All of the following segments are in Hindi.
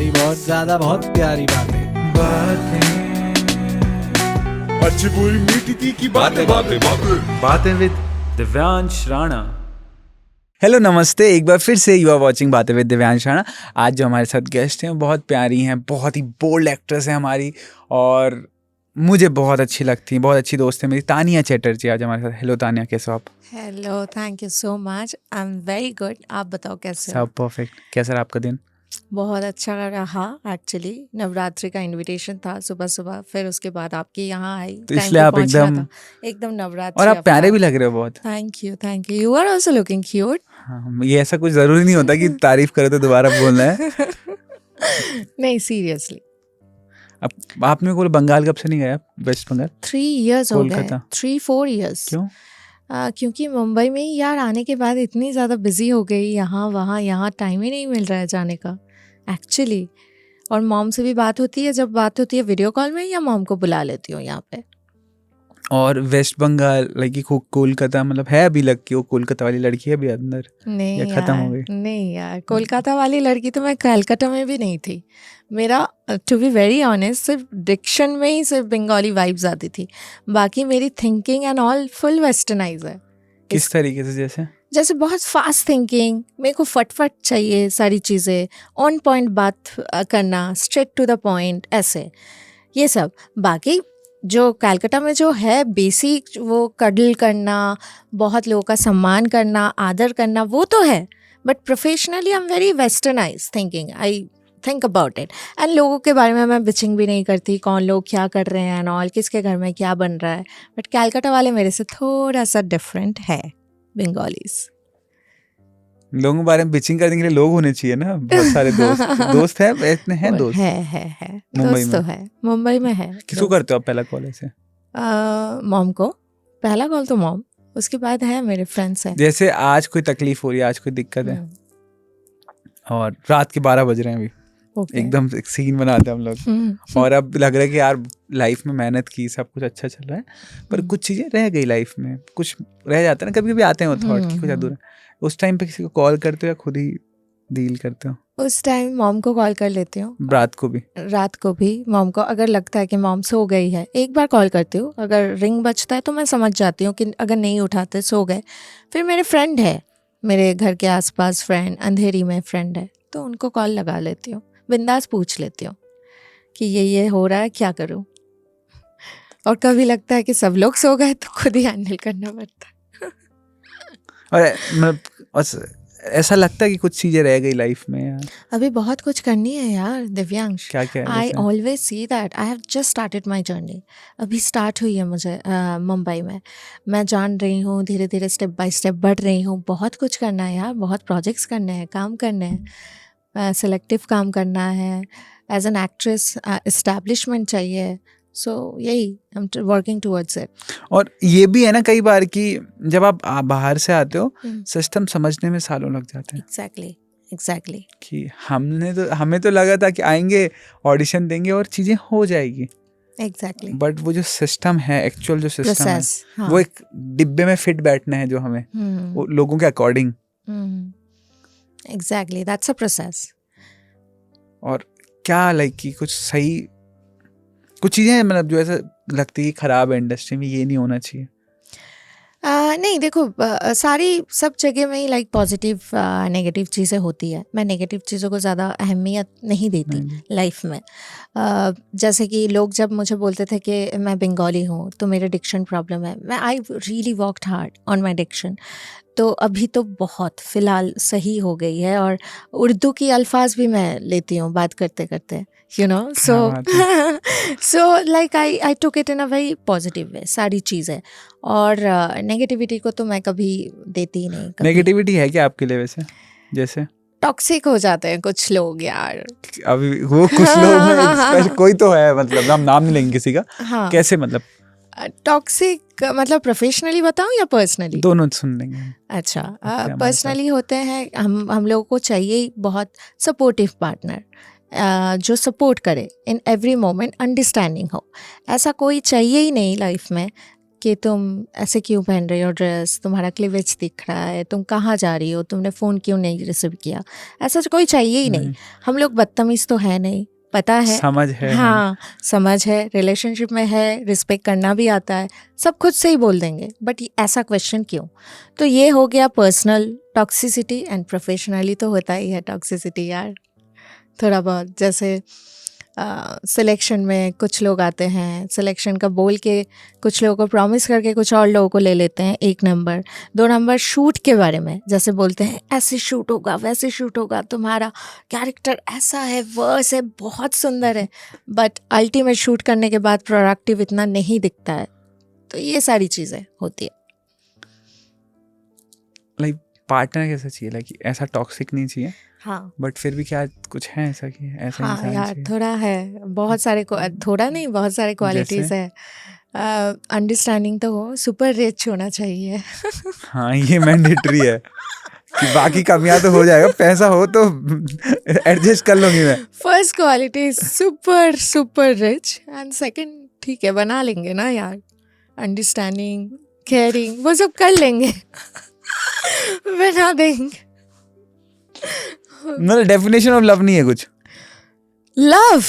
प्यारी, बहुत ज्यादा बहुत प्यारी बातें। अच्छी बुरी मीठी तीखी बातें बातें बातें बातें विद दिव्यांश राणा। हेलो नमस्ते, एक बार फिर से यू आर वॉचिंग बातें विद दिव्यांश राणा। आज जो हमारे साथ गेस्ट हैं बहुत प्यारी हैं, बहुत ही बोल्ड एक्ट्रेस हैं हमारी, और मुझे बहुत अच्छी लगती हैं, बहुत अच्छी दोस्त है मेरी, तानिया चैटर्जी आज हमारे साथ। हेलो तानिया, कैसे हो आप? Hello, thank you so much, I am very good. आप बताओ कैसे हो? सब परफेक्ट। कैसा रहा आपका दिन? बहुत अच्छा रहा एक्चुअली। नवरात्रि का इनविटेशन था सुबह सुबह, फिर उसके बाद आपके यहाँ आई, तो टाइम इसलिए पे आप पहुंचना था। एकदम नवरात्रि। और आप प्यारे भी लग रहे हो बहुत। Thank you, thank you. You are also looking cute. हाँ, ये ऐसा कुछ ज़रूरी नहीं होता कि तारीफ करो तो दोबारा बोलना है। नहीं, सीरियसली। अब आपने को बंगाल कब से नहीं गया? वेस्ट बंगाल 3 years हो गए। कोलकाता। 3-4 years। क्यों? क्योंकि मुंबई में ही यार आने के बाद इतनी ज़्यादा बिजी हो गई, यहाँ वहाँ, यहाँ टाइम ही नहीं मिल रहा है जाने का एक्चुअली। और मॉम से भी बात होती है, जब बात होती है वीडियो कॉल में, या मॉम को बुला लेती हूँ यहाँ पे। और वेस्ट बंगाल लाइक कोलकाता, मतलब है अभी लग कि वो कोलकाता वाली लड़की है अभी अंदर? नहीं या खत्म हो गई? नहीं यार, कोलकाता वाली लड़की तो मैं कलकत्ता में भी नहीं थी। मेरा टू बी वेरी ऑनेस्ट सिर्फ डिक्शन में ही सिर्फ बंगाली वाइब्स आती थी, बाकी मेरी thinking and all full westernize है। किस तरीके से? जैसे बहुत फास्ट थिंकिंग, मेरे को फटफट चाहिए सारी चीज़ें, ऑन पॉइंट बात करना, स्ट्रेट टू द पॉइंट, ऐसे ये सब। बाकी जो कलकत्ता में जो है बेसिक, वो कडल करना, बहुत लोगों का सम्मान करना, आदर करना, वो तो है। But professionally I am very westernize thinking, I think about it. And लोगों के बारे में मैं बिचिंग भी नहीं करती, कौन लोग क्या कर रहे हैं एंड ऑल, किसके घर में क्या बन रहा है। बट कलकत्ता वाले मेरे से थोड़ा सा डिफरेंट है, बंगालीज। लोगों के बारे में बिचिंग करने के लिए लोग होने चाहिए ना, बहुत सारे दोस्त हैं, इतने हैं दोस्त? है मुंबई दोस्त में? तो है, मुंबई में है। किसको करते हो आप पहला कॉल ऐसे? मॉम को पहला कॉल तो मॉम, उसके बाद है मेरे फ्रेंड्स हैं। जैसे आज कोई तकलीफ हो रही है, आज कोई दिक्कत है, और रात के 12 बज रहे हैं अभी, एकदम एक सीन बनाते हैं हम लोग, और अब लग रहा है कि यार लाइफ में मेहनत की, सब कुछ अच्छा चल रहा है, पर कुछ चीजें रह गई लाइफ में, कुछ रह जाता है ना, कभी कभी आते हैं वो थॉट कि कुछ अधूरा। उस टाइम पे किसी को कॉल करते हो या खुद ही डील करते हो? उस टाइम मॉम को कॉल कर लेती हूँ। रात को भी मॉम को अगर लगता है कि मॉम सो गई है, एक बार कॉल करती हूँ। अगर रिंग बजता है तो मैं समझ जाती हूँ कि अगर नहीं उठाते, सो गए। फिर मेरे फ्रेंड है, मेरे घर के आसपास फ्रेंड, अंधेरी में फ्रेंड है, तो उनको कॉल लगा लेती हूँ, बिंदास पूछ लेती हूँ कि ये हो रहा है, क्या करूँ। और कभी लगता है कि सब लोग सो गए तो खुद ही हैंडल करना पड़ता है। और मतलब ऐसा लगता है कि कुछ चीजें रह गई लाइफ में यार? अभी बहुत कुछ करनी है यार दिव्यांश। क्या है आई जैसे? Always see that I have just started my journey. अभी स्टार्ट हुई है मुझे मुंबई में। मैं जान रही हूँ, धीरे धीरे स्टेप बाय स्टेप बढ़ रही हूँ। बहुत कुछ करना है यार, बहुत प्रोजेक्ट्स करने हैं, काम करने हैं, सेलेक्टिव काम करना है। एज एन एक्ट्रेस एस्टैब्लिशमेंट चाहिए। सो यही I am working towards it. और ये भी है ना कई बार कि जब आप बाहर से आते हो, सिस्टम समझने में सालों लग जाते हैं। एग्जैक्टली कि हमें तो लगा था कि आएंगे, ऑडिशन देंगे और चीजें हो जाएगी। एग्जैक्टली बट वो जो सिस्टम है, एक्चुअल जो सिस्टम है, हाँ। वो एक डिब्बे में फिट बैठना है जो हमें, वो लोगों के according. Exactly that's a process. और क्या लाइक कि कुछ चीजें मतलब जो ऐसा लगती है कि खराब है इंडस्ट्री में, ये नहीं होना चाहिए। नहीं देखो, सारी सब जगह में ही लाइक पॉजिटिव नेगेटिव चीज़ें होती है। मैं नेगेटिव चीज़ों को ज़्यादा अहमियत नहीं देती लाइफ में। जैसे कि लोग जब मुझे बोलते थे कि मैं बंगाली हूँ तो मेरे डिक्शन प्रॉब्लम है, मैं I really worked hard on my diction. तो अभी तो बहुत फ़िलहाल सही हो गई है, और उर्दू की अल्फाज भी मैं लेती हूँ बात करते करते, you know. So like I took it in a very positive way, सारी चीज़ें। और नेगेटिविटी को तो मैं कभी देती ही नहीं। नेगेटिविटी है क्या आपके लिए वैसे? जैसे टॉक्सिक हो जाते हैं कुछ लोग यार। अभी वो कुछ लोग कोई तो है, मतलब नाम नहीं लेंगे किसी का। हाँ। कैसे मतलब? टॉक्सिक मतलब प्रोफेशनली बताऊं या पर्सनली? दोनों सुन लेंगे। अच्छा, पर्सनली होते हैं, हम लोगों को चाहिए बहुत सपोर्टिव पार्टनर, जो सपोर्ट करे इन एवरी मोमेंट, अंडरस्टैंडिंग हो। ऐसा कोई चाहिए ही नहीं लाइफ में कि तुम ऐसे क्यों पहन रही हो ड्रेस, तुम्हारा क्लीवेज दिख रहा है, तुम कहाँ जा रही हो, तुमने फ़ोन क्यों नहीं रिसीव किया, ऐसा कोई चाहिए ही नहीं। हम लोग बदतमीज़ तो है नहीं, पता है, समझ है। हाँ समझ है, रिलेशनशिप में है, रिस्पेक्ट करना भी आता है, सब खुद से ही बोल देंगे, बट ऐसा क्वेश्चन क्यों। तो ये हो गया पर्सनल टॉक्सिसिटी, एंड प्रोफेशनली तो होता ही है टॉक्सिसिटी यार थोड़ा बहुत। जैसे सिलेक्शन में कुछ लोग आते हैं, सिलेक्शन का बोल के कुछ लोगों को प्रॉमिस करके कुछ और लोगों को ले लेते हैं 1 नंबर 2 नंबर शूट के बारे में। जैसे बोलते हैं ऐसे शूट होगा, वैसे शूट होगा, तुम्हारा कैरेक्टर ऐसा है, वर्स है, बहुत सुंदर है, बट अल्टीमेट शूट करने के बाद प्रोडक्टिव इतना नहीं दिखता है। तो ये सारी चीज़ें होती है। लाइक पार्टनर कैसा चाहिए, लाइक ऐसा टॉक्सिक नहीं चाहिए, हाँ बट फिर भी क्या कुछ है ऐसा कि ऐसा हाँ इंसान यार चाहिए? थोड़ा है, बहुत सारे थोड़ा नहीं, बहुत सारे क्वालिटीज़ है। अंडरस्टैंडिंग तो हो, सुपर रिच होना चाहिए। हाँ ये मैंडेटरी है कि बाकी कमियां तो हो जाएगा, पैसा हो तो एडजस्ट कर लूंगी मैं। First quality super super rich, and second ठीक है बना लेंगे ना यार, अंडरस्टैंडिंग, केयरिंग, वो सब कर लेंगे। बना देंगे। मतलब डेफिनेशन ऑफ लव नहीं है कुछ। Love,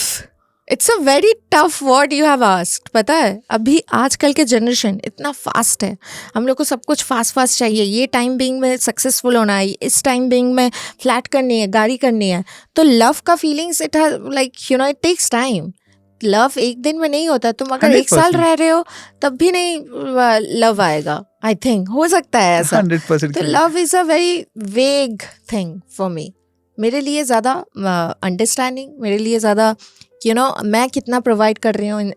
it's a very tough word you have asked. पता है अभी आजकल के जनरेशन इतना फास्ट है, हम लोग को सब कुछ फास्ट फास्ट चाहिए। ये टाइम बीइंग में सक्सेसफुल होना है, इस टाइम बीइंग में फ्लैट करनी है, गाड़ी करनी है। तो लव का feelings it like you know it takes time. Love एक दिन में नहीं होता। तुम अगर 1 साल रह रहे हो तब भी नहीं लव आएगा। आई थिंक हो सकता है ऐसा। 100% तो love is a very vague thing for me. मेरे लिए ज़्यादा अंडरस्टैंडिंग, मेरे लिए ज़्यादा यू नो मैं कितना प्रोवाइड कर रही हूँ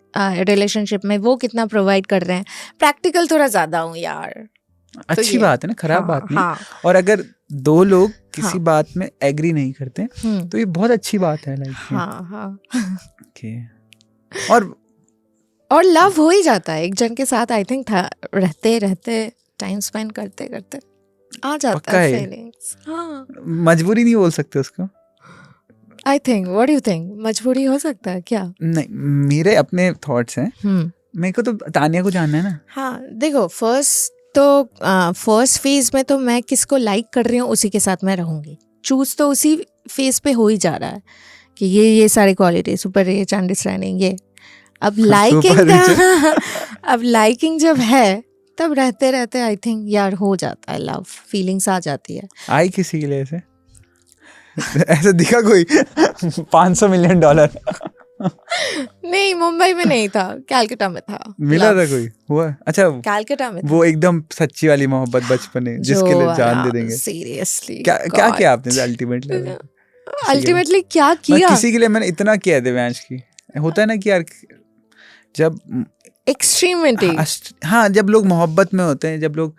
रिलेशनशिप में, वो कितना प्रोवाइड कर रहे हैं, प्रैक्टिकल थोड़ा ज़्यादा हूँ यार। अच्छी बात है ना, खराब हाँ, बात नहीं। हाँ। और अगर 2 लोग किसी हाँ। बात में एग्री नहीं करते तो ये बहुत अच्छी बात है। लाइक हाँ हाँ और लव हो ही जाता है एक जन के साथ। आई थिंक रहते रहते टाइम स्पेंड करते करते आ जाता है फीलिंग्स। हाँ मजबूरी नहीं बोल सकते उसको। I think, what do you think, मजबूरी हो सकता है क्या? नहीं, मेरे अपने थॉट्स हैं। मेरे को तो तानिया को जानना है ना। हाँ देखो फर्स्ट फेज में तो मैं किसको लाइक कर रही हूँ उसी के साथ मैं रहूँगी। चूज तो उसी फेज पे हो ही जा रहा है कि ये सारी क्वालिटी, सुपर रिच, अंडरस्टैंडिंग, ये अब लाइकिंग जब है तब रहते रहते आई थिंक यार हो जाता है, लव फीलिंग्स आ जाती है। आई किसी के लिए ऐसे ऐसे दिखा कोई $500 मिलियन नहीं, मुंबई में नहीं था, कैलकाटा में था। मिला था कोई हुआ? अच्छा कैलकाटा में वो एकदम सच्ची वाली मोहब्बत बचपन है जिसके लिए जान दे देंगे। सीरियसली क्या किया आपने अल्टीमेटली क्या किया? किसी के लिए मैंने इतना किया है देवांश की। होता है ना कि यार जब एक्सट्रीमिटी, हाँ जब लोग मोहब्बत में होते हैं, जब लोग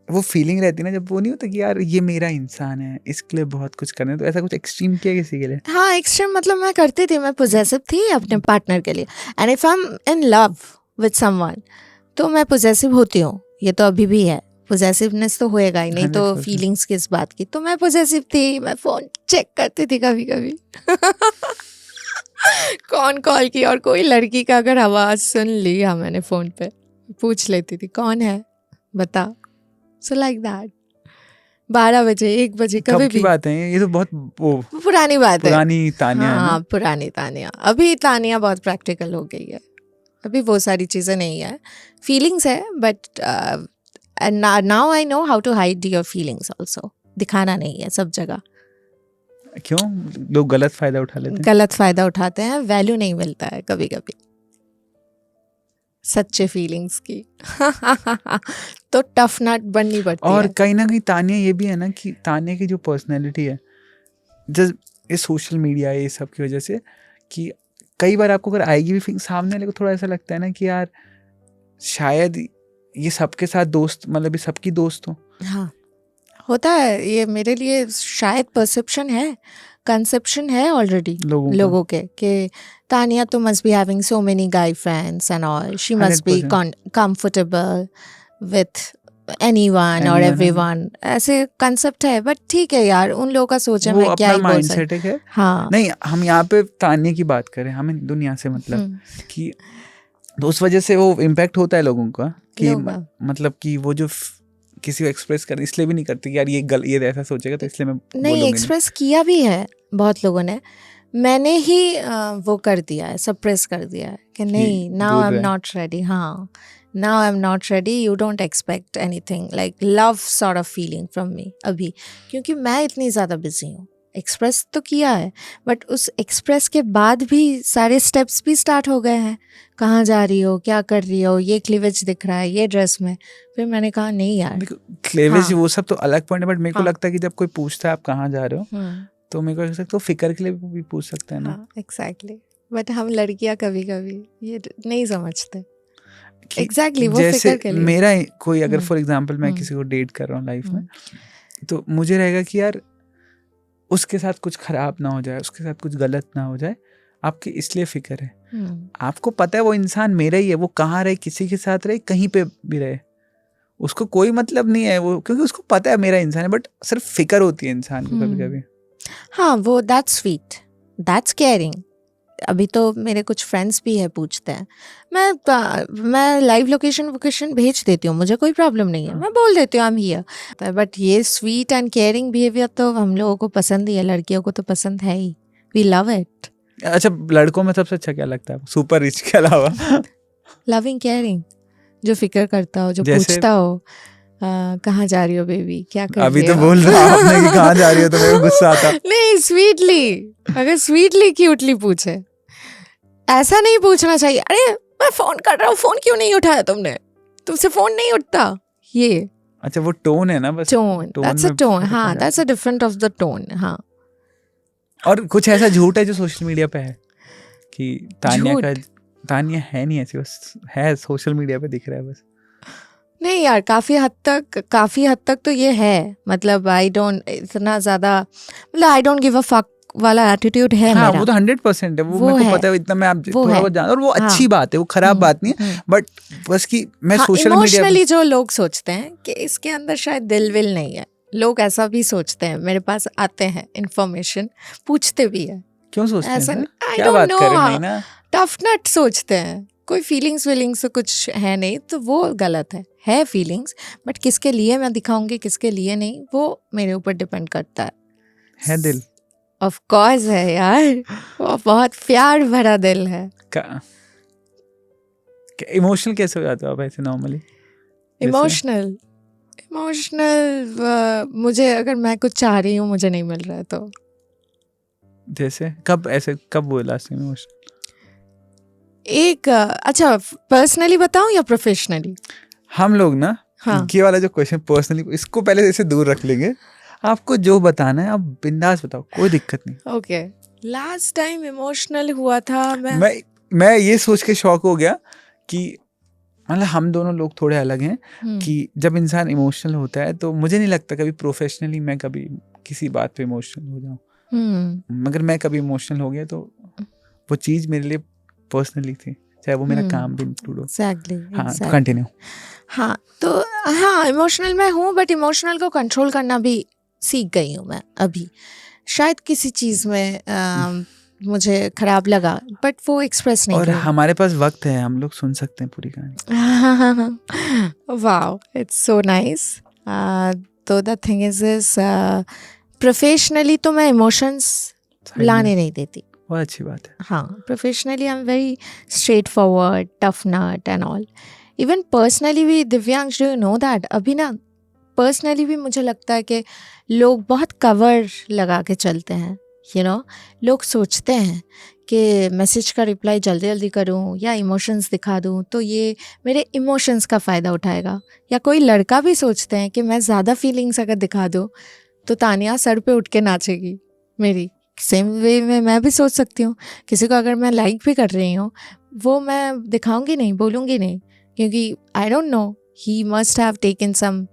वो फीलिंग रहती है ना, जब वो नहीं होता कि यार ये मेरा इंसान है, इसके लिए बहुत कुछ करना है, तो ऐसा कुछ एक्सट्रीम किया किसी के लिए? हाँ एक्सट्रीम मतलब मैं करती थी, मैं पोजेसिव थी अपने पार्टनर के लिए। And if I am in love with someone तो मैं पोजेसिव होती हूँ, ये तो अभी भी है। पोजेसिवनेस तो होएगा ही, नहीं तो फीलिंग्स किस बात की। तो मैं पोजेसिव थी, मैं फोन चेक करती थी कभी कभी कौन कॉल की, और कोई लड़की का अगर आवाज सुन लिया मैंने फोन पे, पूछ लेती थी कौन है बता। सो लाइक दैट 12 बजे 1 बजे कभी भी। बात है ये तो बहुत पुरानी बात है, पुरानी तानिया। हाँ पुरानी तानिया। अभी तानिया बहुत प्रैक्टिकल हो गई है, अभी वो सारी चीज़ें नहीं है। फीलिंग्स है but now I know how to hide your feelings also. दिखाना नहीं है सब जगह। क्यों लोग गलत फायदा उठा लेते हैं? गलत फायदा उठाते हैं, वैल्यू नहीं मिलता है कभी कभी सच्चे फीलिंग्स की तो टफ नट बननी पड़ती है। और कहीं ना कहीं तानिया ये भी है ना कि तानिया की जो पर्सनैलिटी है, जब ये सोशल मीडिया ये सब की वजह से, कि कई बार आपको अगर आएगी भी फीलिंग, सामने वाले को थोड़ा ऐसा लगता है ना कि यार शायद ये सबके साथ दोस्त, मतलब ये सबकी दोस्त हो। हाँ होता है ये। मेरे लिए शायद परसेप्शन है, कंसेप्शन है ऑलरेडी लोगों के कि तानिया तो must be having so many guy friends and all, she must be comfortable with anyone और एवरीवन, ऐसे कंसेप्ट है। बट ठीक है यार, उन लोगों का सोच है, मैं क्या ही बोल सकती हूँ। हाँ नहीं, हम यहाँ पे तानिया की बात करें, हमें दुनिया से मतलब कि तो उस वजह से वो इम्पैक्ट होता है लोगों का कि लोगों का। मतलब कि वो जो किसी को एक्सप्रेस कर इसलिए भी नहीं करते कि यार ये ऐसा सोचेगा तो इसलिए मैं नहीं, बोलूंगी एक्सप्रेस किया भी है बहुत लोगों ने। मैंने ही वो कर दिया है, सप्रेस कर दिया है कि नहीं, नाउ दूर आई एम रहे। Not ready. हाँ, now I am not ready, you don't expect anything like love sort of feeling from me अभी, क्योंकि मैं इतनी ज़्यादा बिजी हूँ। एक्सप्रेस तो किया है, बट उस एक्सप्रेस के बाद भी सारे स्टेप्स भी स्टार्ट हो गए हैं। कहाँ जा रही हो, क्या कर रही हो, ये क्लीवेज दिख रहा है ये ड्रेस में। फिर मैंने कहा नहीं यार। देखो क्लेवेज हाँ। वो सब तो अलग पॉइंट है, बट मेरे को हाँ। लगता है कि जब कोई पूछता है आप कहाँ जा रहे हो तो मेरे को लगता है तो फिक्र के लिए भी पूछ सकते हैं ना। हाँ, एग्जैक्टली। बट हम लड़कियां कभी कभी ये नहीं समझते। कि एग्जैक्टली वो जैसे फिक्र के लिए। मेरा कोई अगर हम्म, फॉर एग्जांपल मैं हम्म, किसी को डेट कर रहा हूँ लाइफ में, हम्म, तो मुझे रहेगा कि यार उसके साथ कुछ खराब ना हो जाए, उसके साथ कुछ गलत ना हो जाए, आपकी इसलिए फिक्र है। आपको पता है वो इंसान मेरा ही है, वो कहाँ रहे, किसी के साथ रहे, कहीं पे भी रहे, उसको कोई मतलब नहीं है वो, क्योंकि उसको पता है मेरा इंसान है, बट सिर्फ फिक्र होती है इंसान को कभी कभी। हाँ, वो दैट्स स्वीट, दैट्स केयरिंग। अभी तो मेरे कुछ फ्रेंड्स भी है, पूछते हैं। मैं लाइव लोकेशन भेज देती हूँ, मुझे कोई प्रॉब्लम नहीं है, मैं बोल देती हूँ आई एम हियर। बट ये स्वीट एंड केयरिंग बिहेवियर तो हम लोगों को पसंद ही है, लड़कियों को तो पसंद है ही। We love it. अच्छा, लड़कों में सबसे अच्छा क्या लगता है सुपर रिच के अलावा? लविंग केयरिंग, जो फिक्र करता हो, जो जैसे? पूछता हो कहाँ जा रही हो बेबी, क्या कर अभी रही तो हो? बोल रहा आपने कि कहाँ जा रही हो तो मेरे को गुस्सा आता। नहीं, स्वीटली, अगर स्वीटली क्यूटली पूछे, ऐसा नहीं पूछना चाहिए अरे मैं फोन कर रहा हूँ, फोन क्यों नहीं उठाया तुमने, तुमसे फोन नहीं उठता। ये अच्छा वो टोन है ना, बस टोन, दैट्स अ में टोन। फर्क आ हाँ, जाता that's a different of the tone. हाँ, और कुछ ऐसा झूठ है जो सोशल मीडिया पे है कि तानिया है नहीं ऐसी, बस है सोशल मीडिया पे दिख रहा है बस? नहीं यार, काफी हद तक तो ये है। मतलब आई डोंट इतना ज्यादा, मतलब I don't give a fuck वाला एटीट्यूड है हाँ, मेरा। वो तो 100% है, वो वो मेरे को है, पता है, इतना मैं आप वो थोड़ा है। बहुत जान, और वो हाँ। अच्छी बात है, वो खराब बात नहीं है, बट बस कि मैं सोशल मीडिया इमोशनली जो लोग सोचते हैं कि इसके अंदर शायद दिल विल नहीं है, लोग ऐसा भी सोचते हैं। मेरे पास आते हैं इन्फॉर्मेशन, पूछते भी है। क्यों सोचते हैं ऐसा सर? आई क्या डोंट बात नो, कर रहे हैं? नहीं ना, टफ नट सोचते हैं। कोई फीलिंग्स तो कुछ है नहीं, तो वो गलत है फीलिंग्स, बट किसके लिए मैं दिखाऊंगी किसके लिए नहीं, वो मेरे ऊपर डिपेंड करता है दिल ऑफ कोर्स है यार, वो बहुत प्यार भरा दिल है। का। इमोशनल कैसे हो जाते हो आप ऐसे नॉर्मली? इमोशनल मुझे, अगर मैं कुछ चाह रही हूँ मुझे नहीं मिल रहा है तो। जैसे कब हुए लास्ट टाइम इमोशनल? अच्छा, पर्सनली बताऊं या प्रोफेशनली? हम लोग ना, हाँ। ये वाला जो क्वेश्चन पर्सनली, इसको पहले ऐसे दूर रख लेंगे। आपको जो बताना है आप बिंदास बताओ, कोई दिक्कत नहीं। ओके, लास्ट टाइम इमोशनल हुआ था मैं ये सोच के शॉक हो गया कि मतलब हम दोनों लोग थोड़े अलग हैं कि जब इंसान इमोशनल होता है तो मुझे नहीं लगता कभी प्रोफेशनली मैं कभी किसी बात पे इमोशनल हो जाऊं, मगर मैं कभी इमोशनल हो गया तो वो चीज़ मेरे लिए पर्सनली थी, चाहे वो मेरा काम भी इंक्लूड हो। एग्जैक्टली। हाँ, कंटिन्यू। हाँ, तो हाँ, इमोशनल मैं हूँ, बट इमोशनल को कंट्रोल करना भी सीख गई हूँ मैं अभी। शायद किसी चीज़ में मुझे खराब लगा, बट वो एक्सप्रेस नहीं और करी। हमारे पास वक्त है, हम लोग सुन सकते हैं पूरी कहानी। Wow, it's so nice. तो द थिंग इज प्रोफेशनली तो मैं इमोशंस लाने नहीं देती। बहुत अच्छी बात है। हाँ, professionally I am very straightforward, tough nut and all. Even personally भी, Divyansh, do you know that, अभी ना पर्सनली भी मुझे लगता है कि लोग बहुत कवर लगा के चलते हैं। यू नो, लोग सोचते हैं कि मैसेज का रिप्लाई जल्दी जल्दी करूं या इमोशंस दिखा दूं तो ये मेरे इमोशंस का फ़ायदा उठाएगा। या कोई लड़का भी सोचते हैं कि मैं ज़्यादा फीलिंग्स अगर दिखा दूं तो तानिया सर पे उठ के नाचेगी मेरी। सेम वे में मैं भी सोच सकती हूँ, किसी को अगर मैं लाइक भी कर रही हूँ वो मैं दिखाऊंगी नहीं, बोलूँगी नहीं, क्योंकि I don't know, he must have taken some,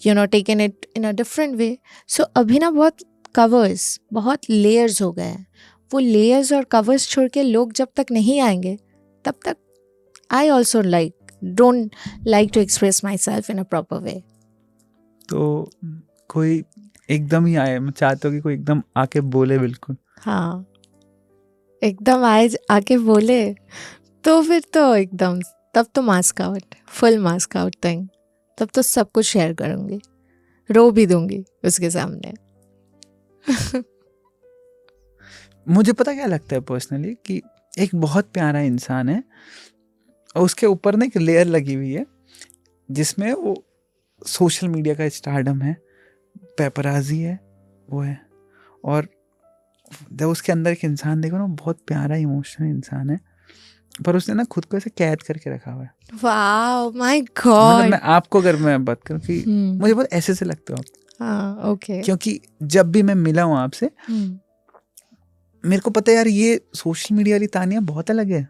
you know, taken it in a different way. So अभी ना बहुत कवर्स, बहुत लेयर्स हो गए हैं। वो लेयर्स और कवर्स छोड़ के लोग जब तक नहीं आएंगे तब तक I also don't like to express myself in a proper way. तो कोई एकदम ही आए, मैं चाहता हूँ कि कोई एकदम आके बोले बिल्कुल। हाँ, एकदम आके बोले तो फिर तो एकदम, तब तो mask out, full mask out thing. तब तो सब कुछ शेयर करूँगी, रो भी दूंगी उसके सामने। मुझे पता क्या लगता है पर्सनली कि एक बहुत प्यारा इंसान है और उसके ऊपर ना एक लेयर लगी हुई है जिसमें वो सोशल मीडिया का स्टारडम है, पेपराजी है, वो है। और जब उसके अंदर एक इंसान देखो ना, बहुत प्यारा इमोशनल इंसान है, पर उसने ना खुद को ऐसे कैद करके रखा हुआ है। वाओ माय मतलब गॉड। मैं आपको अगर मैं बात करूं कि मुझे बहुत ऐसे से लगते हो आप, हाँ ओके। क्योंकि जब भी मैं मिला हूँ आपसे मेरे को पता है यार ये सोशल मीडिया वाली तानिया बहुत अलग है,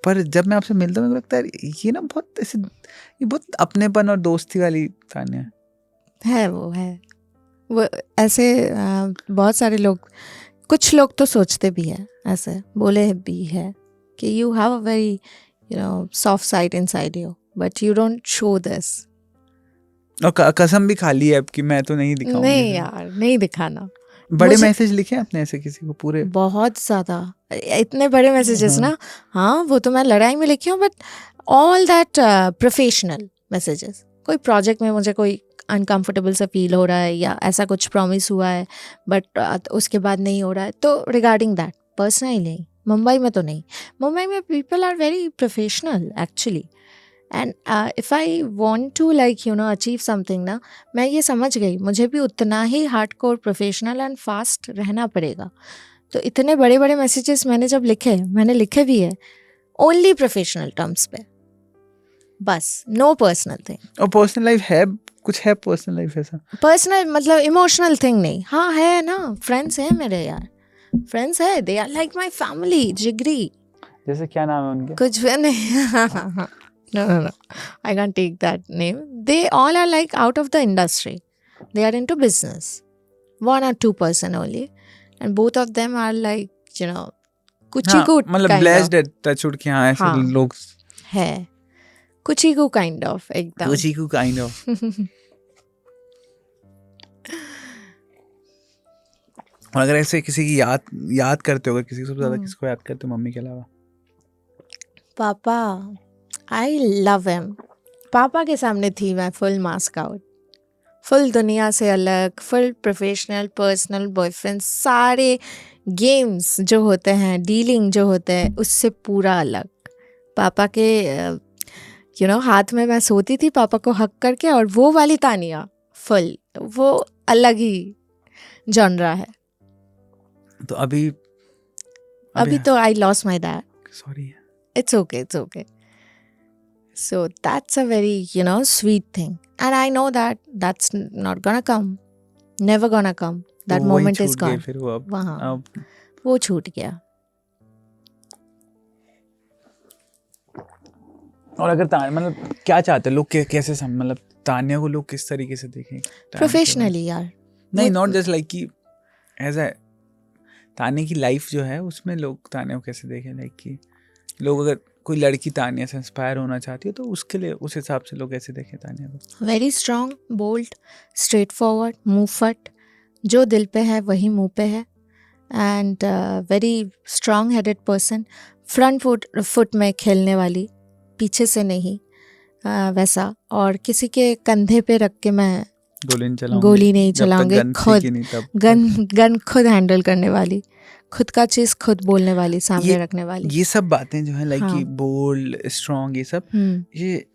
पर जब मैं आपसे मिलता हूँ मेरे को लगता है ये ना बहुत ऐसे, ये बहुत अपनेपन और दोस्ती वाली तानिया है। वो ऐसे बहुत सारे लोग, कुछ लोग तो सोचते भी है, ऐसे बोले भी है कि you have a very you know soft side inside you, but you don't show this. और कसम भी खा ली है अब कि मैं तो नहीं दिखाऊंगी। नहीं यार, नहीं दिखाना। बड़े मैसेज लिखे आपने ऐसे किसी को पूरे? बहुत ज़्यादा, इतने बड़े मैसेजेस ना। हाँ वो तो मैं लड़ाई में लिखी हूँ, but all that professional messages. कोई प्रोजेक्ट में मुझे कोई अनकंफर्टेबल सा फील हो रहा है या ऐसा कुछ प्रॉमिस हुआ है बट उसके बाद नहीं हो रहा है, तो रिगार्डिंग दैट पर्सनली नहीं। मुंबई में तो नहीं, मुंबई में people are very professional actually. And if I want to like you know achieve something ना, मैं ये समझ गई मुझे भी उतना ही हार्डकोर प्रोफेशनल एंड फास्ट रहना पड़ेगा। तो इतने बड़े बड़े मैसेजेस मैंने जब लिखे, मैंने लिखे भी है ओनली प्रोफेशनल टर्म्स पे, बस नो पर्सनल थिंग। और पर्सनल लाइफ है, कुछ है पर्सनल लाइफ ऐसा? पर्सनल मतलब इमोशनल थिंग नहीं। हाँ है ना, फ्रेंड्स हैं मेरे यार, फ्रेंड्स है, they are like my family, जिगरी। जैसे क्या नाम है उनके? कुछ भी नहीं। No, I can't take that name. They all are like out of the industry. They are into business. 1 or 2% only, and both of them are like you know, कुची को मतलब blessed है टचवुड कि हाँ ऐसे लोग है, कुची को kind of एकदम कुची को kind of। और अगर ऐसे किसी की याद करते हो, अगर किसी को सबसे ज्यादा किसको याद करते हो मम्मी के अलावा? पापा, आई लव हिम। पापा के सामने थी मैं फुल मास्क आउट, फुल दुनिया से अलग, फुल प्रोफेशनल, पर्सनल, बॉयफ्रेंड, सारे गेम्स जो होते हैं, डीलिंग जो होते हैं, उससे पूरा अलग। पापा के यू नो हाथ में मैं सोती थी पापा को हक करके, और वो वाली तानिया फुल, वो अलग ही जॉनरा है। तो अभी तो I lost my dad, sorry, it's okay. So that's a very you know sweet thing, and I know that that's not gonna come, never gonna come. That तो moment is छूट गए gone. फिर वो अब वहाँ वो छूट गया। और अगर मतलब क्या चाहते हैं लोग, कैसे मतलब तानिया को लोग किस तरीके से देखें? प्रोफेशनली यार, नहीं, नॉट जस्ट लाइक कि एज ए तानिया की लाइफ जो है उसमें लोग तानिया को कैसे देखें, लाइक कि लोग अगर कोई लड़की तानिया से इंस्पायर होना चाहती है तो उसके लिए उस हिसाब से लोग कैसे देखें तानिया को? Very strong, bold, straightforward, मुंह फट, जो दिल पे है वही मुंह पे है, and very strong headed person, front foot में खेलने वाली, पीछे से नहीं वैसा। और किसी के कंधे पे रख के मैं गोली नहीं चलाऊंगी, खुद गन खुद हैंडल करने वाली, खुद का चीज खुद बोलने वाली, सामने रखने वाली। ये सब बातें जो है लाइक कि बोल्ड, स्ट्रॉन्ग, ये सब ये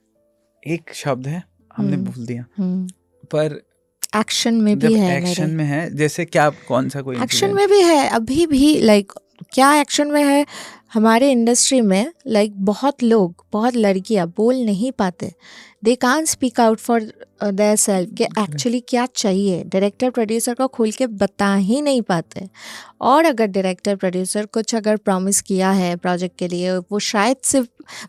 एक शब्द है हमने भूल दिया, पर एक्शन में भी है। एक्शन में है जैसे क्या, कौन सा कोई एक्शन में भी है अभी भी, लाइक क्या एक्शन में है हमारे इंडस्ट्री में, लाइक बहुत लोग, बहुत लड़कियां बोल नहीं पाते, they can't speak out for their self कि एक्चुअली क्या चाहिए। डायरेक्टर प्रोड्यूसर को खोल के बता ही नहीं पाते, और अगर डायरेक्टर प्रोड्यूसर कुछ अगर प्रॉमिस किया है प्रोजेक्ट के लिए, वो शायद से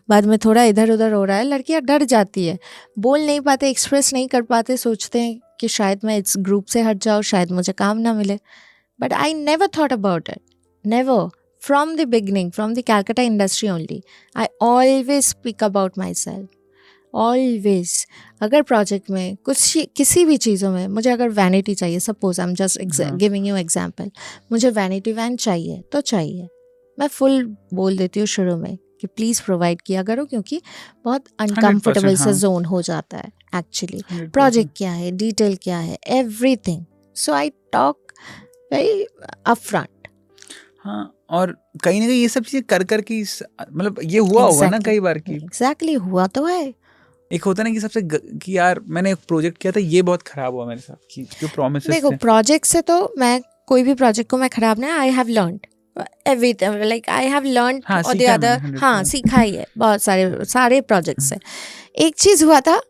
बाद में थोड़ा इधर उधर हो रहा है, लड़कियां डर जाती है, बोल नहीं पाते, एक्सप्रेस नहीं कर पाते, सोचते हैं कि शायद मैं इस ग्रुप से हट जाऊँ, शायद मुझे काम ना मिले। But I never thought about it, never, from the beginning, from the Calcutta industry only, I always speak about myself, always. अगर प्रोजेक्ट में कुछ किसी भी चीज़ों में मुझे अगर वैनिटी चाहिए, suppose I am just giving you example, मुझे वैनिटी वैन चाहिए तो चाहिए, मैं फुल बोल देती हूँ शुरू में कि प्लीज़ प्रोवाइड किया करो, क्योंकि बहुत अनकम्फर्टेबल सा हाँ। जोन हो जाता है एक्चुअली। 100%। प्रोजेक्ट क्या है, डिटेल क्या है, everything. So I talk very upfront. हाँ, और कहीं ना कहीं ये सब चीजें कर कर के मतलब ये हुआ होगा ना कई बार की एग्जैक्टली हुआ तो है। एक होता है ना कि सबसे कि यार मैंने एक प्रोजेक्ट किया था, ये बहुत खराब हुआ मेरे साथ, कि जो प्रोमिसेस देखो थे। प्रोजेक्ट से तो मैं कोई भी प्रोजेक्ट को मैं खराब नहीं, I have learned everything, like I have learned हाँ, और द सीखा अदर, मैंने, हाँ 100%। सीखा ही है बहुत सारे प्रोजेक्ट से। एक चीज़ हुआ था,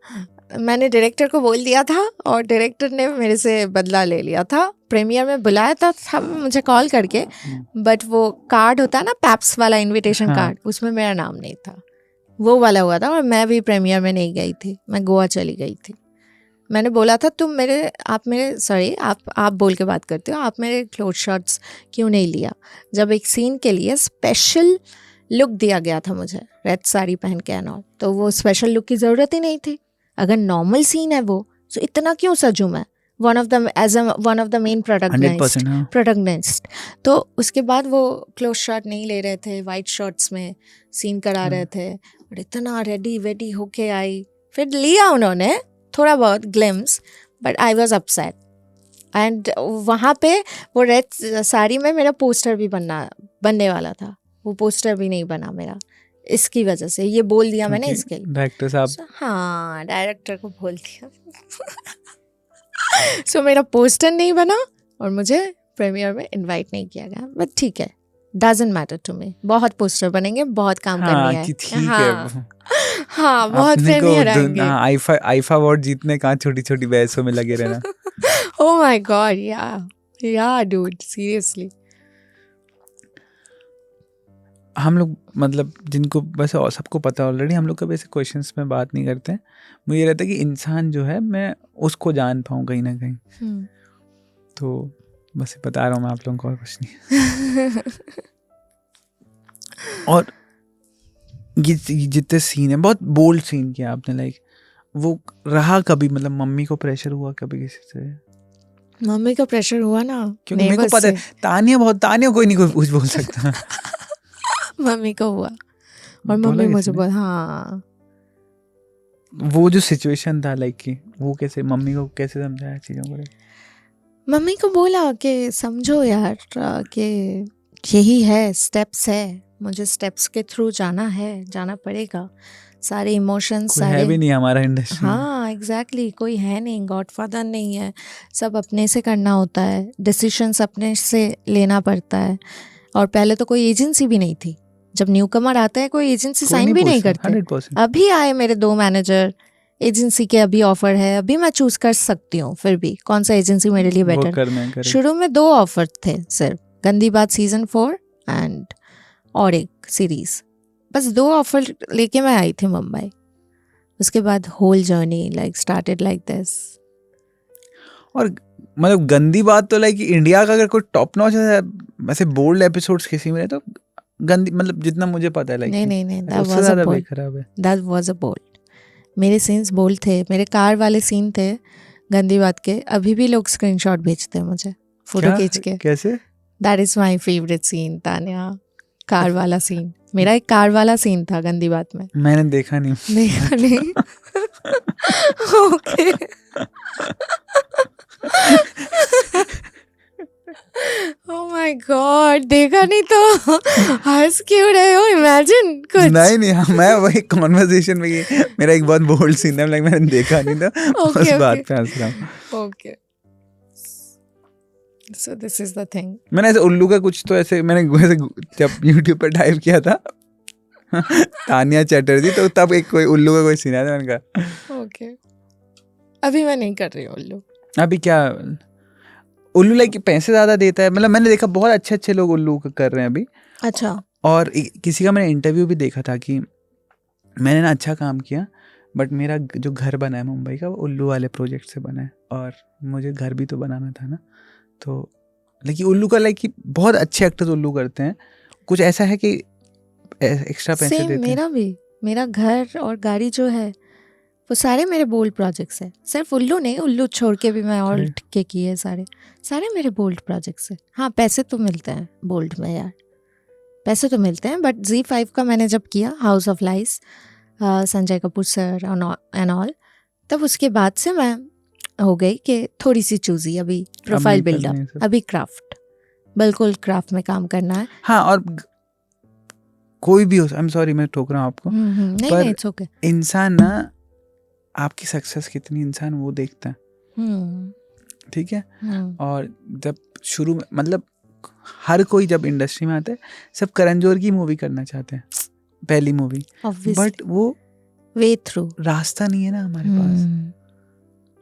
मैंने डायरेक्टर को बोल दिया था और डायरेक्टर ने मेरे से बदला ले लिया था। प्रीमियर में बुलाया था मुझे कॉल करके, बट वो कार्ड होता है ना पैप्स वाला इनविटेशन हाँ। कार्ड, उसमें मेरा नाम नहीं था, वो वाला हुआ था। और मैं भी प्रीमियर में नहीं गई थी, मैं गोवा चली गई थी। मैंने बोला था आप बोल के बात करते हो, आप मेरे क्लोथ शॉट्स क्यों नहीं लिया। जब एक सीन के लिए स्पेशल लुक दिया गया था मुझे, रेड साड़ी पहन के एंड ऑल, तो वो स्पेशल लुक की ज़रूरत ही नहीं थी। अगर नॉर्मल सीन है वो, तो इतना क्यों सजूं मैं one of the main protagonist. तो उसके बाद वो क्लोथ शॉट नहीं ले रहे थे, वाइट शॉर्ट्स में सीन करा रहे थे, और इतना रेडी वेडी होके आई। फिर लिया उन्होंने थोड़ा बहुत glimpse, but I was upset. And वहाँ पे वो रेड साड़ी में मेरा पोस्टर भी बनने वाला था, वो पोस्टर भी नहीं बना मेरा, इसकी वजह से। ये बोल दिया मैंने इसके लिए डायरेक्टर साहब। हाँ, डायरेक्टर को बोल दिया। सो मेरा पोस्टर नहीं बना और मुझे प्रीमियर में इनवाइट नहीं किया गया, बट ठीक है, डजंट मैटर टू मी। बहुत पोस्टर बनेंगे, बहुत काम करनी है। कि ठीक है। हाँ, बहुत अपने को प्रीमियर आएंगे। आईफा अवार्ड जीतने कहाँ छोटी छोटी बहसों में लगे रहना। Oh my God, yeah dude, seriously. हम लोग मतलब जिनको वैसे सबको पता ऑलरेडी, हम लोग कभी ऐसे क्वेश्चंस में बात नहीं करते हैं। मुझे ये रहता है कि इंसान जो है मैं उसको जान पाऊँ कहीं ना कहीं। तो बस बता रहा हूँ मैं आप लोगों को, और कुछ नहीं। और ये जितने सीन है, बहुत बोल्ड सीन किया आपने, लाइक वो रहा कभी, मतलब मम्मी को प्रेशर हुआ कभी किसी से? मम्मी का प्रेशर हुआ ना, क्योंकि मेरे को पता है तानिया कोई नहीं कुछ बोल सकता। मम्मी को हुआ, और मम्मी मुझे बोल, हाँ। वो जो सिचुएशन था लाइक कि वो कैसे मम्मी को कैसे समझाया चीज़ों को? मम्मी को बोला कि समझो यार कि यही है, स्टेप्स है, मुझे स्टेप्स के थ्रू जाना पड़ेगा। सारे इमोशंस सारे है भी नहीं हमारा इंडस्ट्री। हाँ एग्जैक्टली, कोई है नहीं, गॉडफादर नहीं है, सब अपने से करना होता है, डिसीशंस अपने से लेना पड़ता है। और पहले तो कोई एजेंसी भी नहीं थी, जब न्यू कमर आता है कोई एजेंसी साइन भी नहीं करते। 100%। अभी आए मेरे 2 मैनेजर, एजेंसी के अभी ऑफर है, अभी मैं चूज कर सकती हूँ फिर भी कौन सा एजेंसी मेरे लिए बेटर। शुरू में 2 ऑफर थे सिर्फ, गंदी बात सीजन 4 एंड और एक सीरीज, बस 2 ऑफर लेके मैं आई थी मुंबई। उसके बाद whole journey like started like this. और मतलब गंदी बात तो लाइक इंडिया का अगर कोई टॉप नॉच है वैसे बोल्ड एपिसोड्स किसी में तो गंदी, मतलब जितना मुझे पता है लाइक नहीं दैट वाज अ बोल्ड। मेरे सीन्स बोल्ड थे, मेरे कार वाले सीन थे गंदी बात के, अभी भी लोग स्क्रीनशॉट भेजते हैं मुझे फोटो खींच के। कैसे? That is my favourite scene Tanya, car वाला सीन। मेरा एक कार वाला सीन था गंदी बात में। मैंने देखा नहीं। ओके। ओह माय गॉड, देखा नहीं तो हंस क्यों रहे हो? इमेजिन कुछ। नहीं मैं वही कॉन्वर्सेशन में मेरा एक बहुत बोल्ड सीन है, लाइक मैंने देखा नहीं था, उस बात पे हंस रहा हूँ। Okay, so this is the thing. मैंने ऐसे उल्लू का कुछ तो ऐसे मैंने वैसे जब YouTube पर टाइप किया था तानिया चैटर्जी, तो तब एक कोई उल्लू का कोई सीन आया था, मैंने कहा ओके। अभी मैं नहीं कर रही हूँ उल्लू। अभी क्या उल्लू लाइक पैसे ज्यादा देता है, मतलब मैंने देखा बहुत अच्छे लोग उल्लू कर रहे हैं अभी। अच्छा। और किसी का मैंने इंटरव्यू भी देखा था कि मैंने ना अच्छा काम किया, बट मेरा जो घर बना है मुंबई का वो उल्लू वाले प्रोजेक्ट से बना है, और मुझे घर भी तो बनाना था ना। तो लेकिन उल्लू का लाइक बहुत अच्छे एक्टर्स उल्लू करते हैं। कुछ ऐसा है कि एक्स्ट्रा पैसे देते हैं। मेरा भी, मेरा घर और गाड़ी जो है वो सारे मेरे बोल्ड प्रोजेक्ट्स है। सिर्फ उल्लू नहीं, उल्लू छोड़ के भी मैं और के किए सारे मेरे बोल्ड प्रोजेक्ट्स है। हाँ पैसे तो मिलते हैं बोल्ड में यार, पैसे तो मिलते हैं, बट Z5 का मैंने जब किया, house of lies, Sanjay Kapoor sir and all, तब उसके बाद से मैं हो गई कि थोड़ी सी चूजी, अभी प्रोफाइल नहीं करना है बिल्डअप, सब। अभी क्राफ्ट, बिल्कुल क्राफ्ट में काम करना है। हाँ, और कोई भी हो, आई एम सॉरी मैं ठोक रहा हूँ आपको, नहीं पर नहीं, इट्स ओके। इंसान ना आपकी सक्सेस कितनी, इंसान वो देखता है, ठीक है। और जब शुरू में मतलब हर कोई जब इंडस्ट्री में आता है, सब करण जौहर की मूवी करना चाहते हैं, पहली मूवी, बट वो वे थ्रू रास्ता नहीं है ना हमारे पास,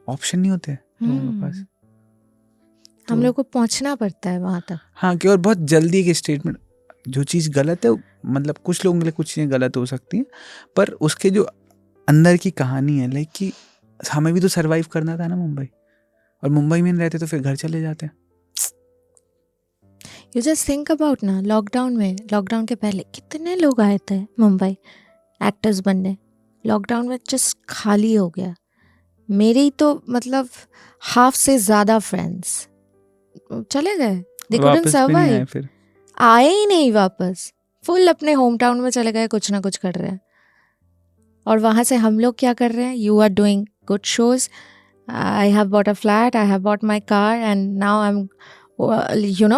ऑप्शन नहीं होते लोगों के पास, हम तो- लोग को पहुंचना पड़ता है वहां तक। हाँ, कि और बहुत जल्दी एक स्टेटमेंट, जो चीज़ गलत है, मतलब कुछ लोगों के लिए कुछ चीज़ें गलत हो सकती हैं, पर उसके जो अंदर की कहानी है, लाइक कि हमें भी तो सरवाइव करना था ना मुंबई, और मुंबई में नहीं रहते तो फिर घर चले जाते हैं। यू जस्ट थिंक अबाउट ना, लॉकडाउन के पहले कितने लोग आए थे मुंबई एक्टर्स बनने, लॉकडाउन में जस्ट खाली हो गया। मेरी तो मतलब हाफ से ज़्यादा फ्रेंड्स चले गए, दे कुडंट वापस भी नहीं आए सर्वाइव, फिर। आए ही नहीं वापस, फुल अपने होम टाउन में चले गए, कुछ ना कुछ कर रहे हैं। और वहाँ से हम लोग क्या कर रहे हैं, you are doing good shows, I have bought a flat, I have bought my car, and now I am